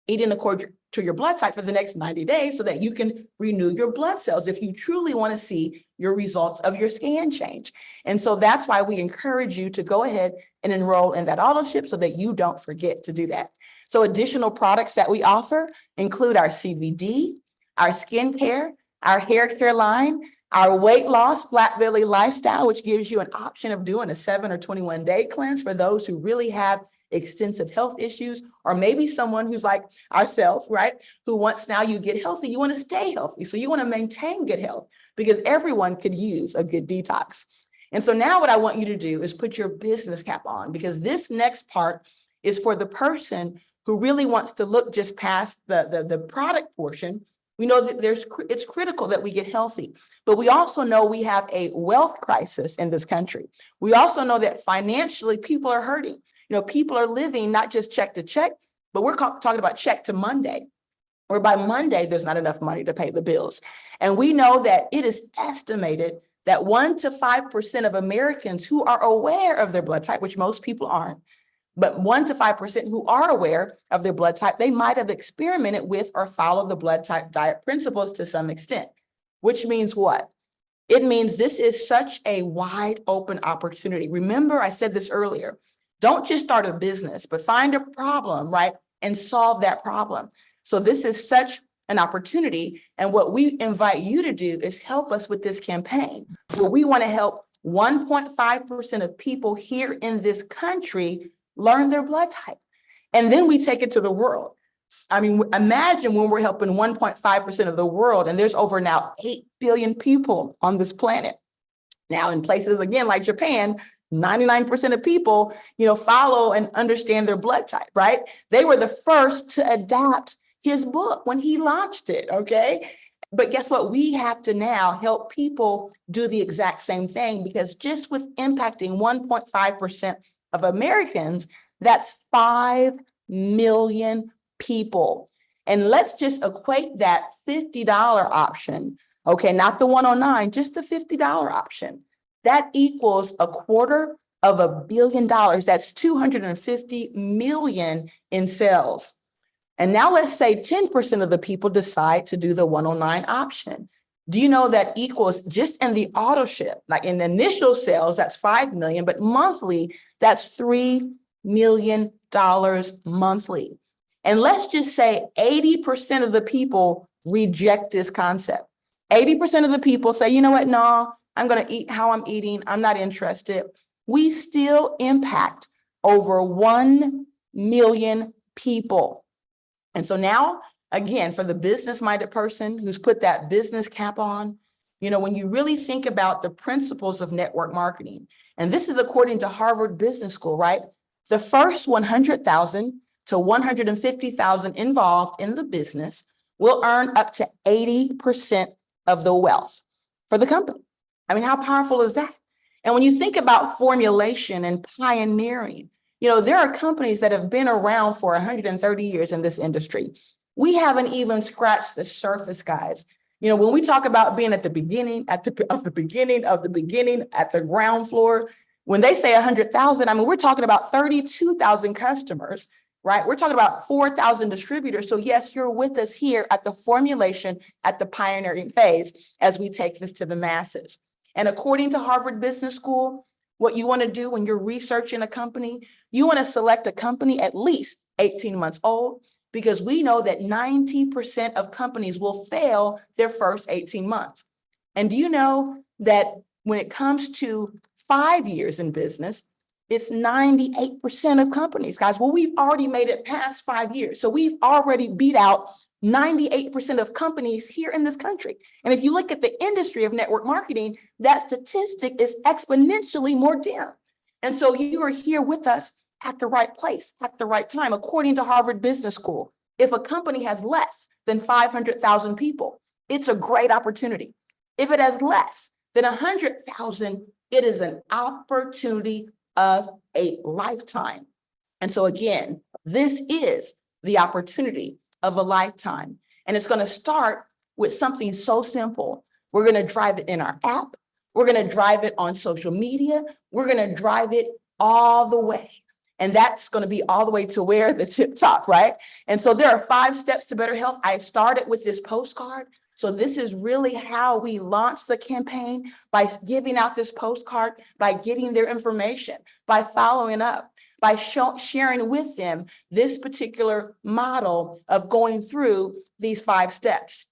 eating according to your blood type for the next 90 days so that you can renew your blood cells if you truly want to see your results of your scan change. And so that's why we encourage you to go ahead and enroll in that auto ship so that you don't forget to do that. So additional products that we offer include our CBD, our skincare, our hair care line, our weight loss flat belly lifestyle, which gives you an option of doing a 7 or 21-day cleanse for those who really have extensive health issues, or maybe someone who's like ourselves, right? Who once now you get healthy, you want to stay healthy. So you want to maintain good health because everyone could use a good detox. And so now what I want you to do is put your business cap on, because this next part is for the person who really wants to look just past the product portion. We know that it's critical that we get healthy, but we also know we have a wealth crisis in this country. We also know that financially people are hurting. You know, people are living not just check to check, but we're talking about check to Monday, where by Monday, there's not enough money to pay the bills. And we know that it is estimated that 1 to 5% of Americans who are aware of their blood type, which most people aren't, but 1 to 5% who are aware of their blood type, they might have experimented with or followed the blood type diet principles to some extent, which means what? It means this is such a wide open opportunity. Remember, I said this earlier, don't just start a business, but find a problem, right? And solve that problem. So this is such an opportunity. And what we invite you to do is help us with this campaign, where we want to help 1.5% of people here in this country learn their blood type. And then we take it to the world. I mean, imagine when we're helping 1.5% of the world, and there's over now 8 billion people on this planet. Now, in places, again, like Japan, 99% of people, follow and understand their blood type, right? They were the first to adapt his book when he launched it, okay? But guess what? We have to now help people do the exact same thing, because just with impacting 1.5% of Americans, that's 5 million people. And let's just equate that $50 option, okay, not the 109, just the $50 option. That equals $250 million. That's 250 million in sales. And now let's say 10% of the people decide to do the 109 option. Do you know that equals, just in the auto ship, like in initial sales, that's 5 million, but monthly, that's $3 million monthly. And let's just say 80% of the people reject this concept. 80% of the people say, you know what, no, I'm going to eat how I'm eating. I'm not interested. We still impact over 1 million people. And so now, again, for the business-minded person who's put that business cap on, when you really think about the principles of network marketing, and this is according to Harvard Business School, right? The first 100,000 to 150,000 involved in the business will earn up to 80% of the wealth for the company. I mean, how powerful is that? And when you think about formulation and pioneering, there are companies that have been around for 130 years in this industry. We haven't even scratched the surface, guys. When we talk about being at the beginning, at the beginning, at the ground floor, when they say 100,000, I mean, we're talking about 32,000 customers, right? We're talking about 4,000 distributors. So yes, you're with us here at the formulation, at the pioneering phase, as we take this to the masses. And according to Harvard Business School, what you want to do when you're researching a company, you want to select a company at least 18 months old, because we know that 90% of companies will fail their first 18 months. And do you know that when it comes to 5 years in business, it's 98% of companies, guys? Well, we've already made it past 5 years. So we've already beat out 98% of companies here in this country. And if you look at the industry of network marketing, that statistic is exponentially more dim. And so you are here with us at the right place, at the right time. According to Harvard Business School, if a company has less than 500,000 people, it's a great opportunity. If it has less than 100,000, it is an opportunity of a lifetime. And so again, this is the opportunity of a lifetime. And it's going to start with something so simple. We're going to drive it in our app. We're going to drive it on social media. We're going to drive it all the way. And that's going to be all the way to where the tip top, right? And so there are 5 steps to better health. I started with this postcard. So this is really how we launched the campaign, by giving out this postcard, by getting their information, by following up, by sharing with them this particular model of going through these 5 steps.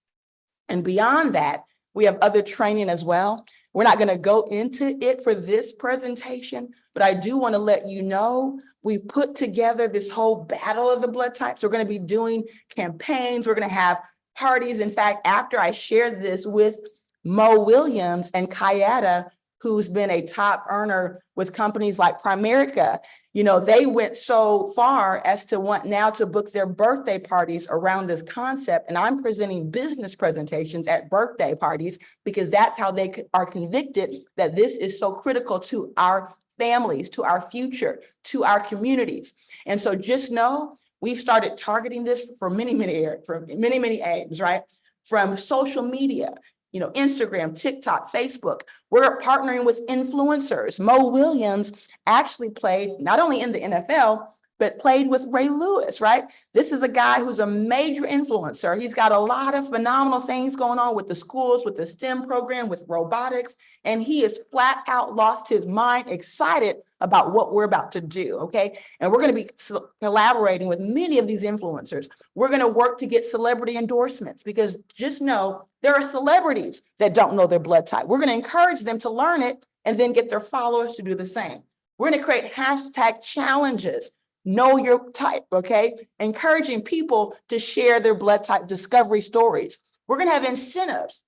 And beyond that, we have other training as well. We're not going to go into it for this presentation, but I do want to let you know we put together this whole battle of the blood types. We're going to be doing campaigns. We're going to have parties. In fact, after I shared this with Mo Williams and Kayada, who's been a top earner with companies like Primerica, they went so far as to want now to book their birthday parties around this concept. And I'm presenting business presentations at birthday parties because that's how they are convicted that this is so critical to our families, to our future, to our communities. And so just know we've started targeting this for many aims, right? From social media, Instagram, TikTok, Facebook. We're partnering with influencers. Mo Williams actually played not only in the NFL, but played with Ray Lewis, right? This is a guy who's a major influencer. He's got a lot of phenomenal things going on with the schools, with the STEM program, with robotics, and he is flat out lost his mind, excited about what we're about to do, okay? And we're going to be collaborating with many of these influencers. We're going to work to get celebrity endorsements, because just know there are celebrities that don't know their blood type. We're going to encourage them to learn it and then get their followers to do the same. We're going to create hashtag challenges. Know your type, okay? Encouraging people to share their blood type discovery stories. We're going to have incentives,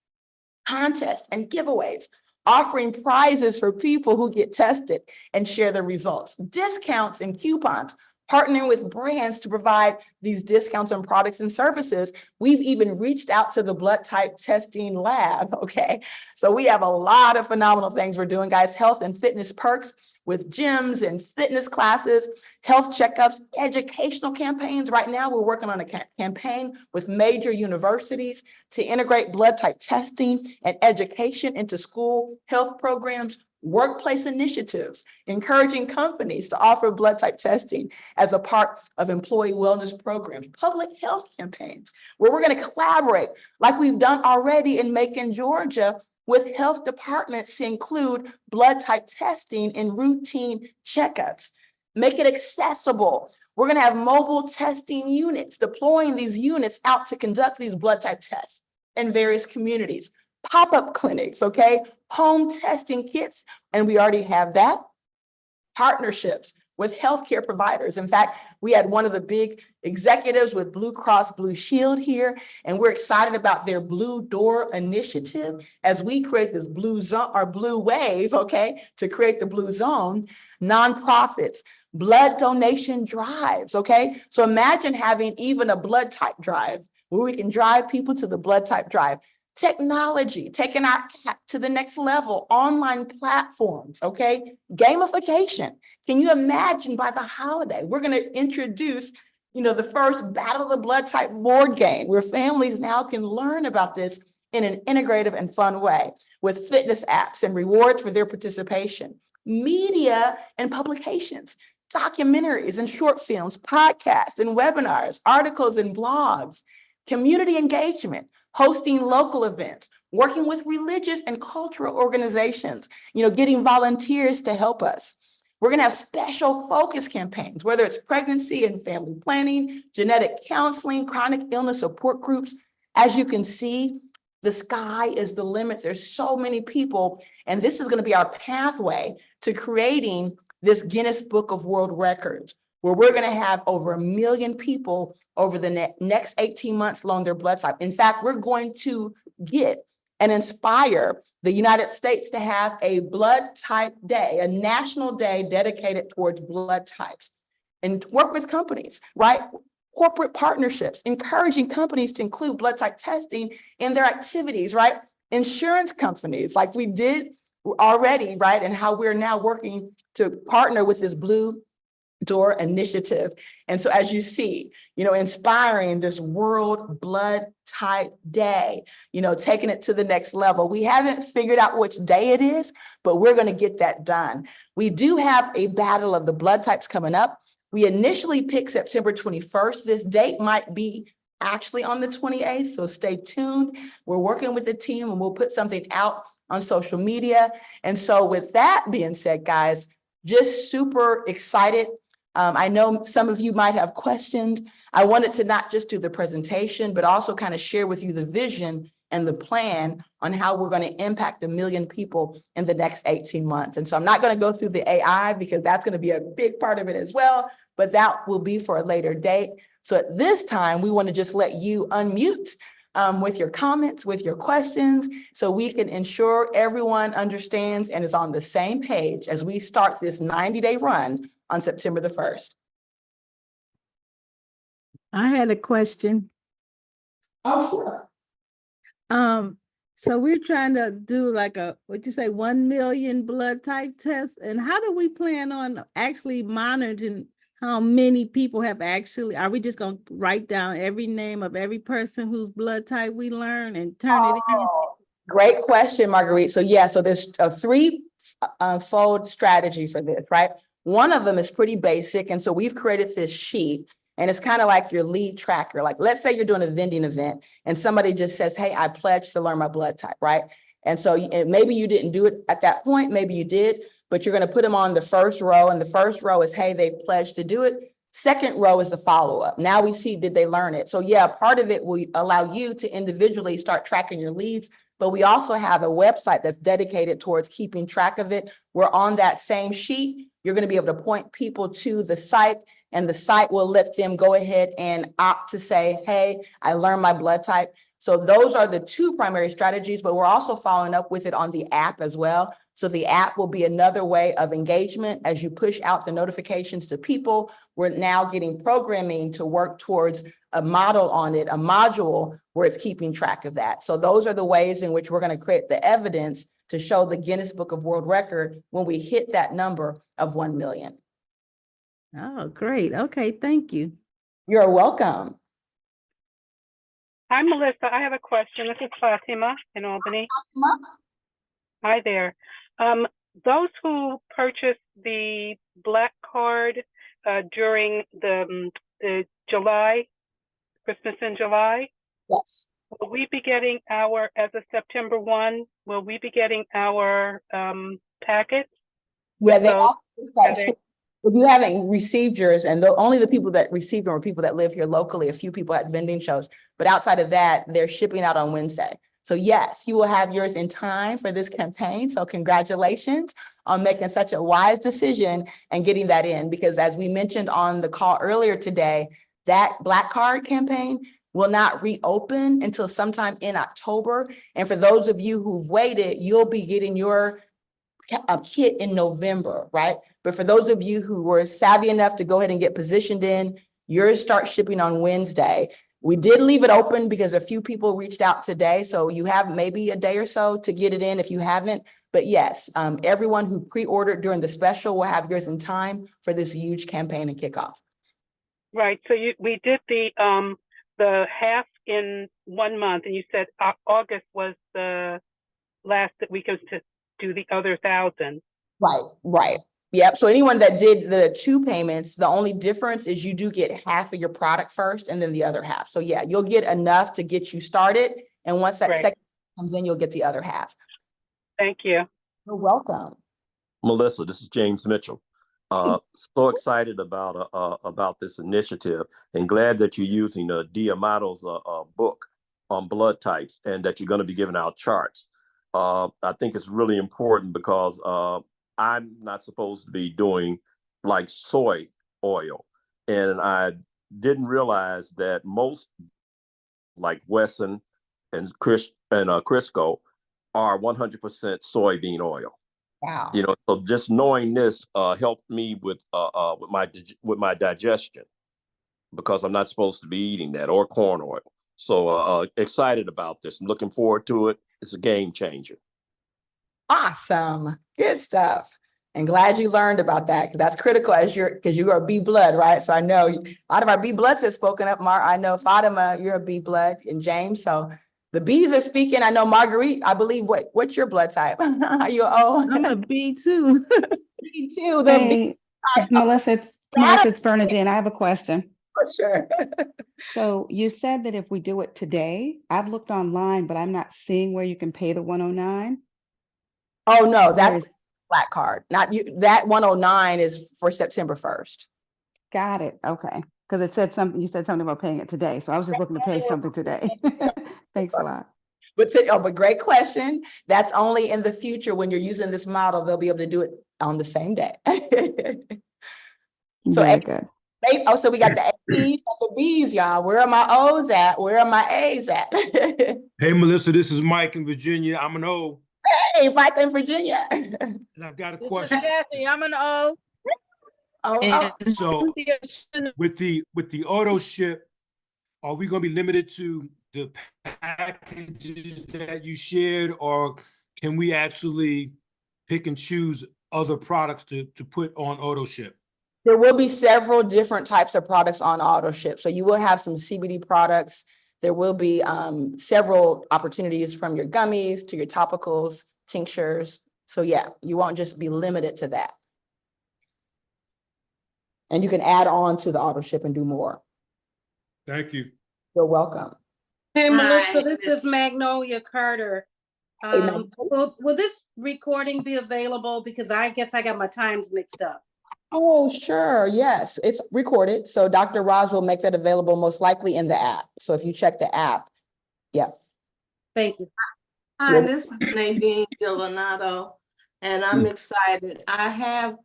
contests, and giveaways, offering prizes for people who get tested and share their results, discounts and coupons, partnering with brands to provide these discounts on products and services. We've even reached out to the blood type testing lab, okay? So we have a lot of phenomenal things we're doing, guys. Health and fitness perks with gyms and fitness classes, health checkups, educational campaigns. Right now, we're working on a campaign with major universities to integrate blood type testing and education into school health programs, workplace initiatives, encouraging companies to offer blood type testing as a part of employee wellness programs, public health campaigns, where we're going to collaborate like we've done already in Macon, Georgia, with health departments to include blood type testing in routine checkups. Make it accessible. We're going to have mobile testing units, deploying these units out to conduct these blood type tests in various communities. Pop-up clinics, okay? Home testing kits, and we already have that. partnerships with healthcare providers. In fact, we had one of the big executives with Blue Cross Blue Shield here, and we're excited about their Blue Door initiative as we create this blue zone or blue wave, okay, to create the blue zone. Nonprofits, blood donation drives, okay? So imagine having even a blood type drive where we can drive people to the blood type drive. Technology, taking our app to the next level, online platforms, okay? Gamification. Can you imagine by the holiday, we're gonna introduce, the first Battle of the Blood Type board game where families now can learn about this in an integrative and fun way with fitness apps and rewards for their participation. Media and publications, documentaries and short films, podcasts and webinars, articles and blogs, community engagement, hosting local events, working with religious and cultural organizations, getting volunteers to help us. We're gonna have special focus campaigns, whether it's pregnancy and family planning, genetic counseling, chronic illness support groups. As you can see, the sky is the limit. There's so many people, and this is gonna be our pathway to creating this Guinness Book of World Records, where we're gonna have over 1 million people over the next 18 months along their blood type. In fact, we're going to get and inspire the United States to have a blood type day, a national day dedicated towards blood types, and work with companies, right? Corporate partnerships, encouraging companies to include blood type testing in their activities, right? Insurance companies, like we did already, right? And how we're now working to partner with this Blue Door initiative. And so as you see, inspiring this World Blood Type Day, taking it to the next level. We haven't figured out which day it is, but we're going to get that done. We do have a Battle of the Blood Types coming up. We initially picked September 21st. This date might be actually on the 28th, so stay tuned. We're working with the team and we'll put something out on social media. And so with that being said, guys, just super excited. I know some of you might have questions. I wanted to not just do the presentation, but also kind of share with you the vision and the plan on how we're going to impact 1 million people in the next 18 months. And so I'm not going to go through the AI because that's going to be a big part of it as well, but that will be for a later date. So at this time, we want to just let you unmute with your comments, with your questions, so we can ensure everyone understands and is on the same page as we start this 90-day run on September the 1st. I had a question. Oh, sure. So we're trying to do like what'd you say, 1 million blood type tests. And how do we plan on actually monitoring how many people have are we just going to write down every name of every person whose blood type we learn and turn it in? Great question, Marguerite. So so there's a three-fold strategy for this, right? One of them is pretty basic. And so we've created this sheet, and it's kind of like your lead tracker. Like, let's say you're doing a vending event and somebody just says, hey, I pledged to learn my blood type, right? And so maybe you didn't do it at that point, maybe you did, but you're going to put them on the first row, and the first row is, hey, they pledged to do it. Second row is the follow-up. Now we see, did they learn it? So yeah, part of it will allow you to individually start tracking your leads, but we also have a website that's dedicated towards keeping track of it. We're on that same sheet. You're going to be able to point people to the site, and the site will let them go ahead and opt to say, hey, I learned my blood type. So those are the two primary strategies, but we're also following up with it on the app as well. So the app will be another way of engagement as you push out the notifications to people. We're now getting programming to work towards a model on it, a module where it's keeping track of that. So those are the ways in which we're going to create the evidence to show the Guinness Book of World Record when we hit that number of 1 million. Oh, great. Okay, thank you. You're welcome. Hi, Melissa. I have a question. This is Fatima in Albany. Hi there. Those who purchased the Black Card during the July, Christmas in July, Yes. will we be getting as of September 1, will we be getting our packets? Yeah, if you haven't received yours, and only the people that received them are people that live here locally, a few people at vending shows, but outside of that, they're shipping out on Wednesday. So yes, you will have yours in time for this campaign. So congratulations on making such a wise decision and getting that in, because as we mentioned on the call earlier today, that Black Card campaign will not reopen until sometime in October. And for those of you who've waited, you'll be getting your kit in November, right? But for those of you who were savvy enough to go ahead and get positioned in, yours start shipping on Wednesday. We did leave it open because a few people reached out today. So you have maybe a day or so to get it in if you haven't. But yes, everyone who pre-ordered during the special will have yours in time for this huge campaign and kickoff. Right, so we did the half in 1 month, and you said August was the last that we could to do the other 1,000. Right. Yep. So anyone that did the 2 payments, the only difference is you do get half of your product first and then the other half. So yeah, you'll get enough to get you started. And once that second comes in, you'll get the other half. Thank you. You're welcome. Melissa, this is James Mitchell. So excited about this initiative, and glad that you're using Diamato's book on blood types, and that you're going to be giving out charts. I think it's really important because I'm not supposed to be doing like soy oil, and I didn't realize that most, like Wesson and Crisco, are 100% soybean oil. Wow. You know, so just knowing this helped me with my digestion, because I'm not supposed to be eating that, or corn oil. So excited about this. I'm looking forward to it. It's a game changer. Awesome. Good stuff. And glad you learned about that, because that's critical because you are B blood, right? So I know a lot of our B bloods have spoken up. I know Fatima, you're a B blood, and James. So the B's are speaking. I know Marguerite, I believe, what's your blood type? Are you an O? I'm a B too. B too. Hey, Melissa, it's Bernadine. I have a question. For sure. So you said that if we do it today, I've looked online, but I'm not seeing where you can pay the 109. Oh no, that's Where's- Black Card. Not you. That 109 is for September 1st. Got it. Okay. Because it said something, you said something about paying it today. So I was just looking to pay something today. Thanks a lot. But great question. That's only in the future when you're using this model, they'll be able to do it on the same day. So Very good. so we got the A's and the B's, y'all. Where are my O's at? Where are my A's at? Hey, Melissa, this is Mike in Virginia. I'm an O. Hey, Mike in Virginia. And I've got a question. Kathy, I'm an O. Oh, So with the auto ship, are we going to be limited to the packages that you shared, or can we actually pick and choose other products to put on auto ship? there will be several different types of products on auto ship. So you will have some CBD products. There will be several opportunities from your gummies to your topicals, tinctures. So yeah, you won't just be limited to that. And you can add on to the auto ship and do more. Thank you. You're welcome. Hey, Hi. Melissa, this is Magnolia Carter. Hey, Magnolia. Will this recording be available? Because I guess I got my times mixed up. Oh, sure. Yes, it's recorded. So Dr. Roz will make that available most likely in the app. So if you check the app, yeah. Thank you. Hi, this is Nadine Gilanato, and I'm excited. I have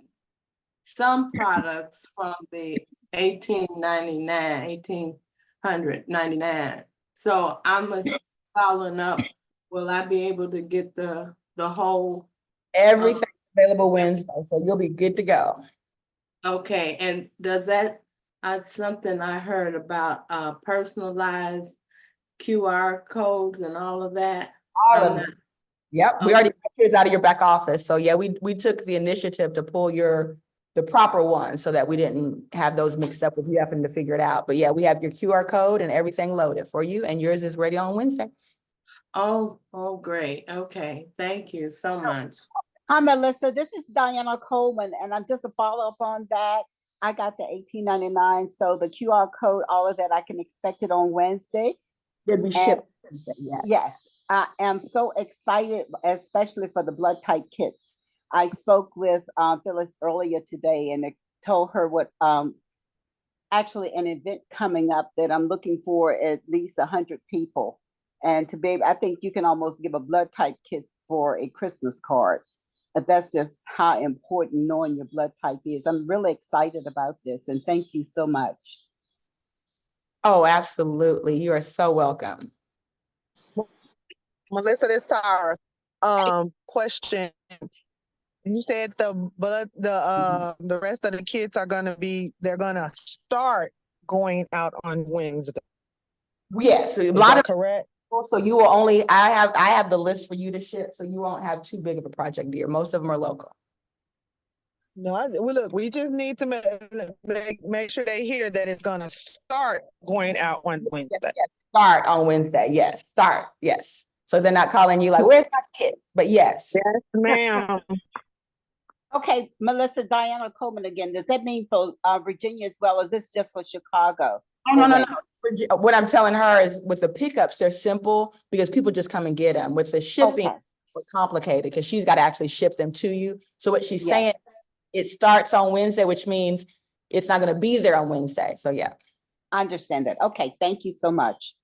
some products from the 1899. So I'm following up. Will I be able to get the whole? Everything available Wednesday, so you'll be good to go. Okay, and does that, something I heard about personalized QR codes and all of that? All of it. Yep, we already got yours out of your back office. So yeah, we took the initiative to pull the proper one so that we didn't have those mixed up with you having to figure it out. But yeah, we have your QR code and everything loaded for you, and yours is ready on Wednesday. Oh, great. Okay, thank you so much. Hi, Melissa. This is Diana Coleman, and I'm just a follow-up on that. I got the 1899, so the QR code, all of that, I can expect it on Wednesday. They'll be shipped. Yeah. Yes, I am so excited, especially for the blood type kits. I spoke with Phyllis earlier today, and I told her what actually an event coming up that I'm looking for at least 100 people And to be, I think you can almost give a blood type kit for a Christmas card. But that's just how important knowing your blood type is. I'm really excited about this, and thank you so much. Oh, absolutely. You are so welcome. Melissa, this Tara. Question. You said the rest of the kids are they're gonna start going out on Wednesday. Yes, a Is lot that of correct? people, so you will only, I have the list for you to ship, so you won't have too big of a project, dear. Most of them are local. No, look, we just need to make sure they hear that it's gonna start going out on Wednesday. Yes, start on Wednesday. Yes, start. Yes. So they're not calling you like, where's my kid? But yes. Yes, ma'am. Okay, Melissa, Diana Coleman again. Does that mean for Virginia as well, or is this just for Chicago? Oh, no. What I'm telling her is with the pickups, they're simple because people just come and get them. With the shipping, Okay. it's complicated because she's got to actually ship them to you. So what she's Yes. saying, it starts on Wednesday, which means it's not going to be there on Wednesday. So yeah. I understand that. Okay, thank you so much.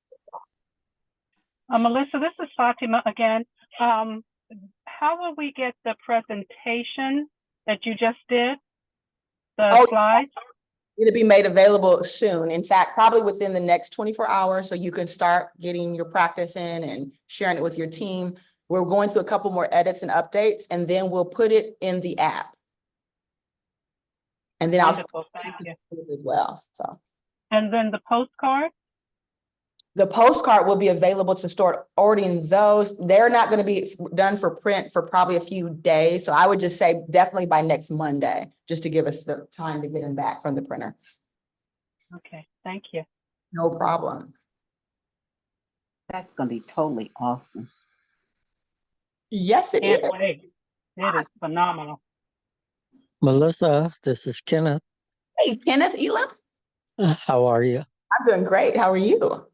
Melissa, this is Fatima again. How will we get the presentation that you just did? The slides? It'll be made available soon. In fact, probably within the next 24 hours, so you can start getting your practice in and sharing it with your team. We're going through a couple more edits and updates, and then we'll put it in the app. And then Wonderful, thank you. as well. So And then the postcard? the postcard will be available to start ordering those. They're not going to be done for print for probably a few days. So I would just say definitely by next Monday, just to give us the time to get them back from the printer. Okay, thank you. No problem. That's gonna be totally awesome. Yes, it is. Can't wait. It is phenomenal. Melissa, this is Kenneth. Hey, Kenneth Elam. How are you? I'm doing great. How are you?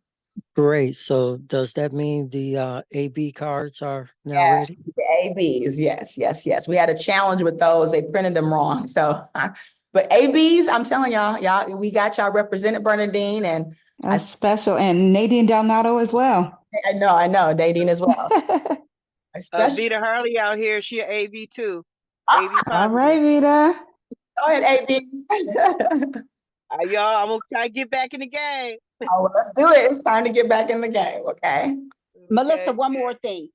Great. So does that mean the AB cards are now Yeah, ready? the ABs, yes. We had a challenge with those. They printed them wrong. So, but ABs, I'm telling y'all, we got y'all represented, Bernadine, and That's special. And Nadine Delnato as well. I know, Nadine as well. Especially, Vita Hurley out here, she a AV too. Ah, AV All positive. right, Vita. go ahead, AB. Y'all, I'm gonna try to get back in the game. Oh, well, let's do it. It's time to get back in the game, okay? Melissa, one more thing.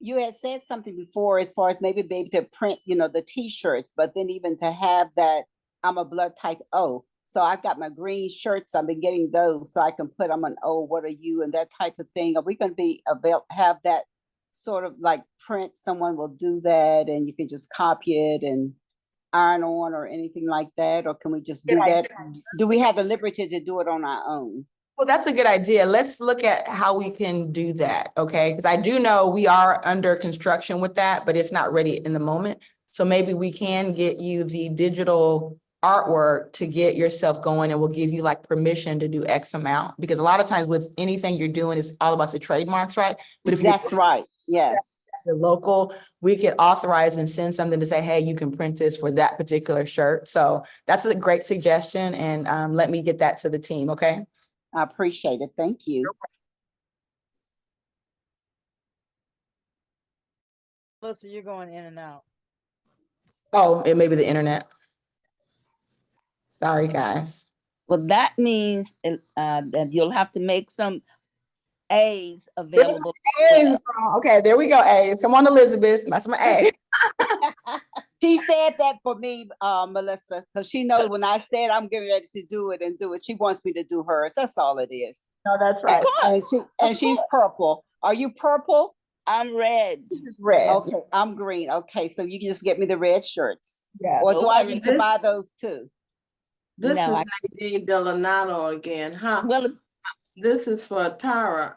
You had said something before as far as maybe be able to print, the t-shirts, but then even to have that, I'm a blood type O. So I've got my green shirts. I've been getting those so I can put I'm an O, what are you, and that type of thing. Are we going to be have that sort of like print? Someone will do that and you can just copy it and iron on or anything like that? Or can we just do that? Do we have the liberty to do it on our own? Well, that's a good idea. Let's look at how we can do that, okay? Because I do know we are under construction with that, but it's not ready in the moment. So maybe we can get you the digital artwork to get yourself going, and we'll give you like permission to do X amount. Because a lot of times with anything you're doing, it's all about the trademarks, right? But if That's right, yes. the local, we could authorize and send something to say, hey, you can print this for that particular shirt. So that's a great suggestion, and let me get that to the team, okay? I appreciate it. Thank you. Melissa, you're going in and out. Oh, it may be the internet. Sorry, guys. Well, that means that you'll have to make some A's available. A's, okay, there we go. A's. Come on, Elizabeth. That's my A. She said that for me, Melissa, because she knows when I said I'm getting ready to do it, she wants me to do hers. That's all it is. No, that's right. And she's purple. Are you purple? I'm red. Red. Okay, I'm green. Okay, so you can just get me the red shirts. Yeah. Or do I need to buy those too? This No, is Nadine Delanato again, huh? Well, This is for Tara.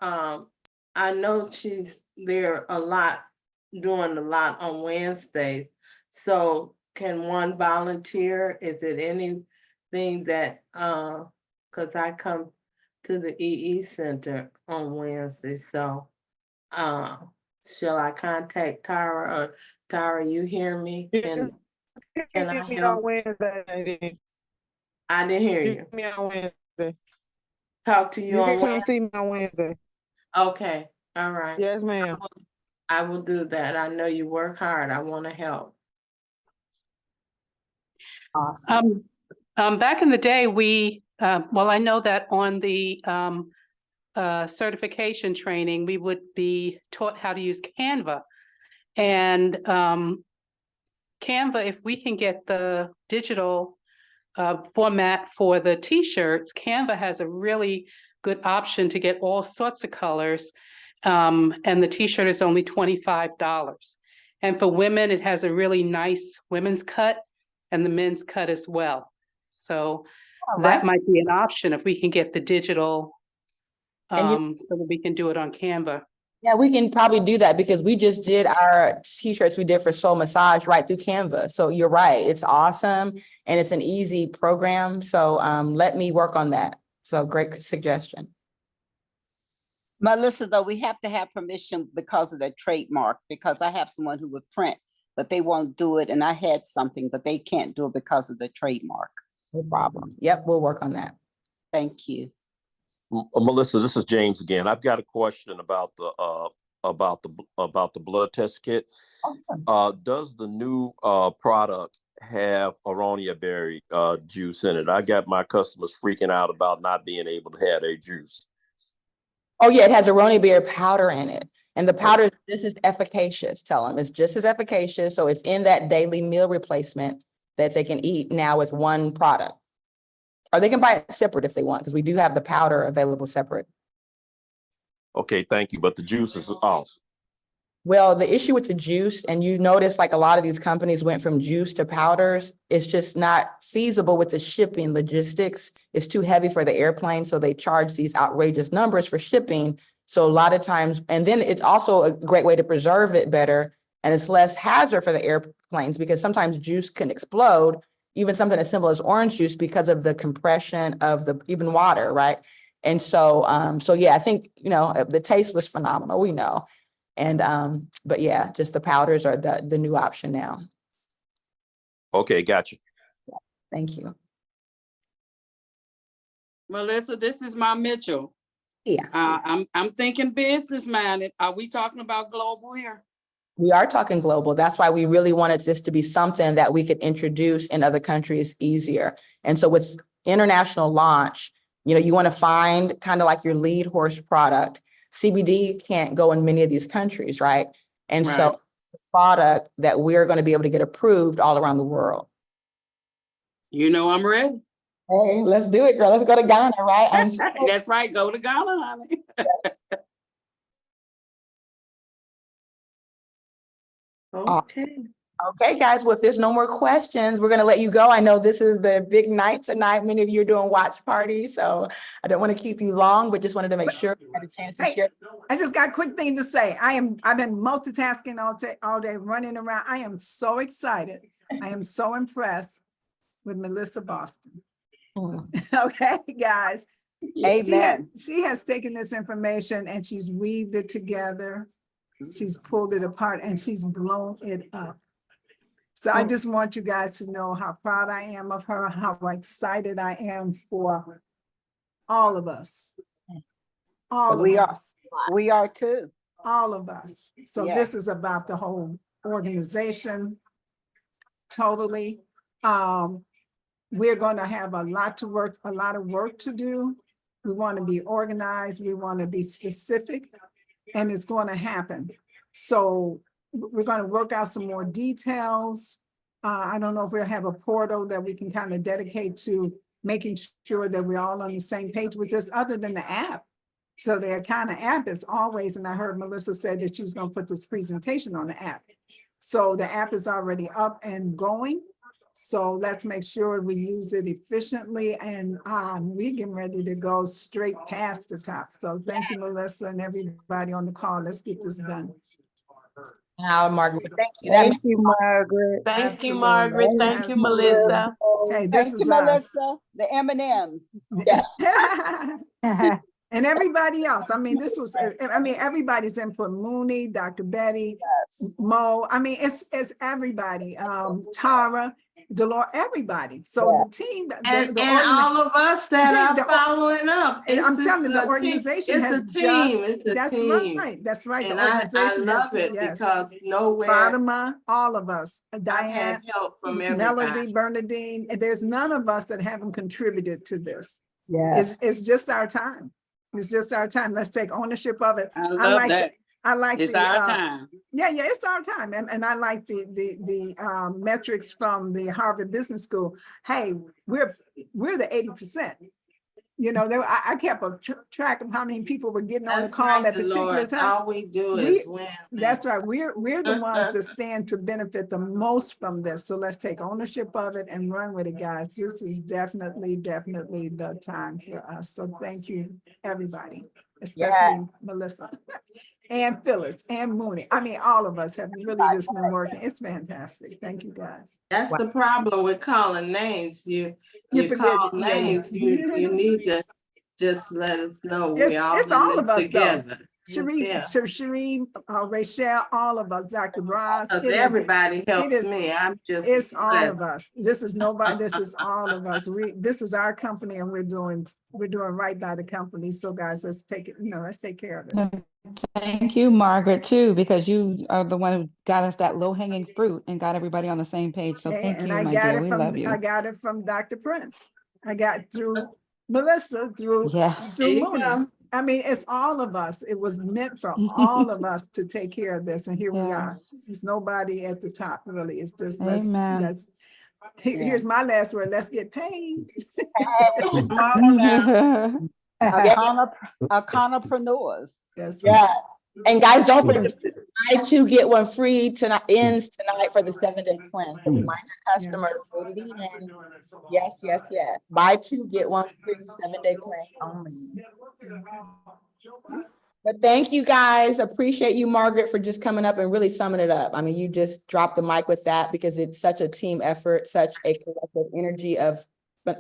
I know she's there doing a lot on Wednesdays. So can one volunteer? Is it anything that, cause I come to the EE Center on Wednesday, so shall I contact Tara, or Tara, you hear me? Can I help? I didn't hear you. Me on Wednesday. Talk to you You on can come Wednesday. see me on Wednesday. Okay, all right. Yes, ma'am. I will do that. I know you work hard. I want to help. Awesome. Back in the day, well, I know that on the certification training, we would be taught how to use Canva. And Canva, if we can get the digital format for the t-shirts, Canva has a really good option to get all sorts of colors. And the t-shirt is only $25. And for women, it has a really nice women's cut and the men's cut as well. So that might be an option if we can get the digital, so that we can do it on Canva. Yeah, we can probably do that because we just did our t-shirts we did for Soul Massage right through Canva. So you're right. It's awesome. And it's an easy program. So let me work on that. So great suggestion. Melissa, though, we have to have permission because of the trademark, because I have someone who would print, but they won't do it. And I had something, but they can't do it because of the trademark. No problem. Yep, we'll work on that. Thank you. Melissa, this is James again. I've got a question about the blood test kit. Awesome. Does the new product have aronia berry juice in it? I got my customers freaking out about not being able to have their juice. Oh yeah, it has aronia berry powder in it. And the powder is just as efficacious. Tell them it's just as efficacious. So it's in that daily meal replacement that they can eat now with one product. Or they can buy it separate if they want, because we do have the powder available separate. Okay, thank you. But the juice is off. Well, the issue with the juice, and you notice like a lot of these companies went from juice to powders, it's just not feasible with the shipping logistics. It's too heavy for the airplane, so they charge these outrageous numbers for shipping. So a lot of times, and then it's also a great way to preserve it better, and it's less hazard for the airplanes because sometimes juice can explode, even something as simple as orange juice because of the compression of the even water, right? And so, so yeah, I think, you know, the taste was phenomenal, we know. And, but yeah, just the powders are the new option now. Okay, gotcha. Thank you. Melissa, this is my Mitchell. Yeah. I'm thinking business minded. Are we talking about global here? We are talking global. That's why we really wanted this to be something that we could introduce in other countries easier. And so with international launch, you know, you want to find kind of like your lead horse product. CBD can't go in many of these countries, right? And so the product that we're going to be able to get approved all around the world. You know, I'm ready. Hey, let's do it, girl. Let's go to Ghana, right? That's right. Go to Ghana, honey. Okay. Okay, guys, well, if there's no more questions, we're going to let you go. I know this is the big night tonight. Many of you are doing watch parties, so I don't want to keep you long, but just wanted to make sure you had a chance to share. I just got a quick thing to say. I've been multitasking all day, running around. I am so excited. I am so impressed with Melissa Boston. Okay, guys. Amen. She has taken this information and she's weaved it together. She's pulled it apart and she's blown it up. So I just want you guys to know how proud I am of her, how excited I am for all of us. All We of are. us. We are too. All of us. So Yes. this is about the whole organization. Totally. We're going to have a lot of work to do. We want to be organized. We want to be specific, and it's going to happen. So we're going to work out some more details. I don't know if we'll have a portal that we can kind of dedicate to making sure that we're all on the same page with this, other than the app. So the kind of app is always, and I heard Melissa said that she's going to put this presentation on the app. So the app is already up and going. So let's make sure we use it efficiently, and we're getting ready to go straight past the top. So thank you, Melissa, and everybody on the call. Let's get this done. Now, Margaret, thank you. Thank you, Margaret. Thank you, Margaret. Thank you, Melissa. Hey, this Thank is you, us. Melissa. The M&Ms. And everybody else. I mean, this was, everybody's input, Mooney, Dr. Betty, Mo. I mean, it's everybody. Tara, Delore, everybody. So Yeah. the team, And all of us that Yeah, are the- following up. and I'm This telling you, is the a team. organization It's has a team. just, It's a that's team. right. That's right. The And I organization has, love it yes. because nowhere Fatima, all of us, I've Diane, had help from Melody, everybody. Bernadine, there's none of us that haven't contributed to this. Yes. It's just our time. It's just our time. Let's take ownership of it. I love that. I like It's the, our time. yeah, it's our time. And I like the metrics from the Harvard Business School. Hey, we're the 80%. You know, I kept a track of how many people were getting on the That's call right, at particular Dolores. time. All we do is win. That's right. We're the ones that stand to benefit the most from this. So let's take ownership of it and run with it, guys. This is definitely the time for us. So thank you, everybody, especially Melissa and Phyllis and Mooney. I mean, all of us have really just been working. It's fantastic. Thank you, guys. That's the problem with calling names. You forget- call yeah. names, you need to just let us know It's we all it's in all this of us though. together. Sheree, Yeah. so Sheree, Rachel, all of us, Dr. Braz. Because everybody helps me. I'm just. It's all glad. of us. This is nobody, this is all of us. This is our company and we're doing right by the company. So guys, let's take it, let's take care of it. Thank you, Margaret, too, because you are the one who got us that low-hanging fruit and got everybody on the same page. So Okay, thank and you, I my got dear. it We from, love you. I got it from Dr. Prince. I got through Melissa, through Mooney. I mean, it's all of us. It was meant for all of us to take care of this. And here we are. There's nobody at the top, really. It's just, Amen. here's my last word. Let's get paid. Econopreneurs. Yeah. And guys, don't forget, buy two, get one free tonight, ends tonight for the 7-day cleanse. So remind your customers, go to the end. Yes, yes, yes. Buy two, get one free, 7-day cleanse only. But thank you guys. Appreciate you, Margaret, for just coming up and really summing it up. I mean, you just dropped the mic with that because it's such a team effort, such a collective energy of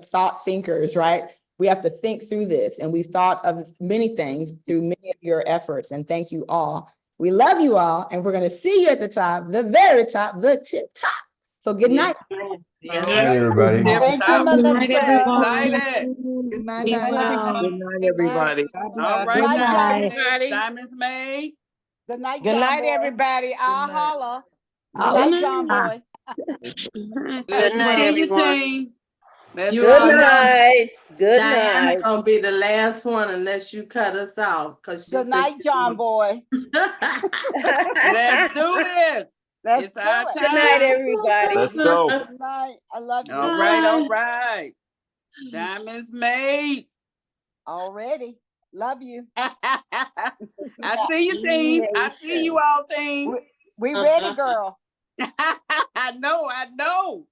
thought thinkers, right? We have to think through this, and we've thought of many things through many of your efforts, and thank you all. We love you all, and we're going to see you at the top, the very top, the tip top. So good night. Good night, everybody. Thank you, Melissa. Excited. Good night, Good night, everybody. All right, Good night, Diamonds, Diamonds made. Good night, Good John night, Boy. everybody. I'll holler. Good night, John Boy. Good night, See you, everyone. team. Let's You go. all know Good Diana night. gonna be the last one unless you cut us off. Good night, John Boy. Let's do it. Let's It's do our it. time. Good night, everybody. Let's go. Good night. I love you. All right, all right. Diamonds made. Already. Love you. I see you, team. I see you all, team. We ready, girl. I know.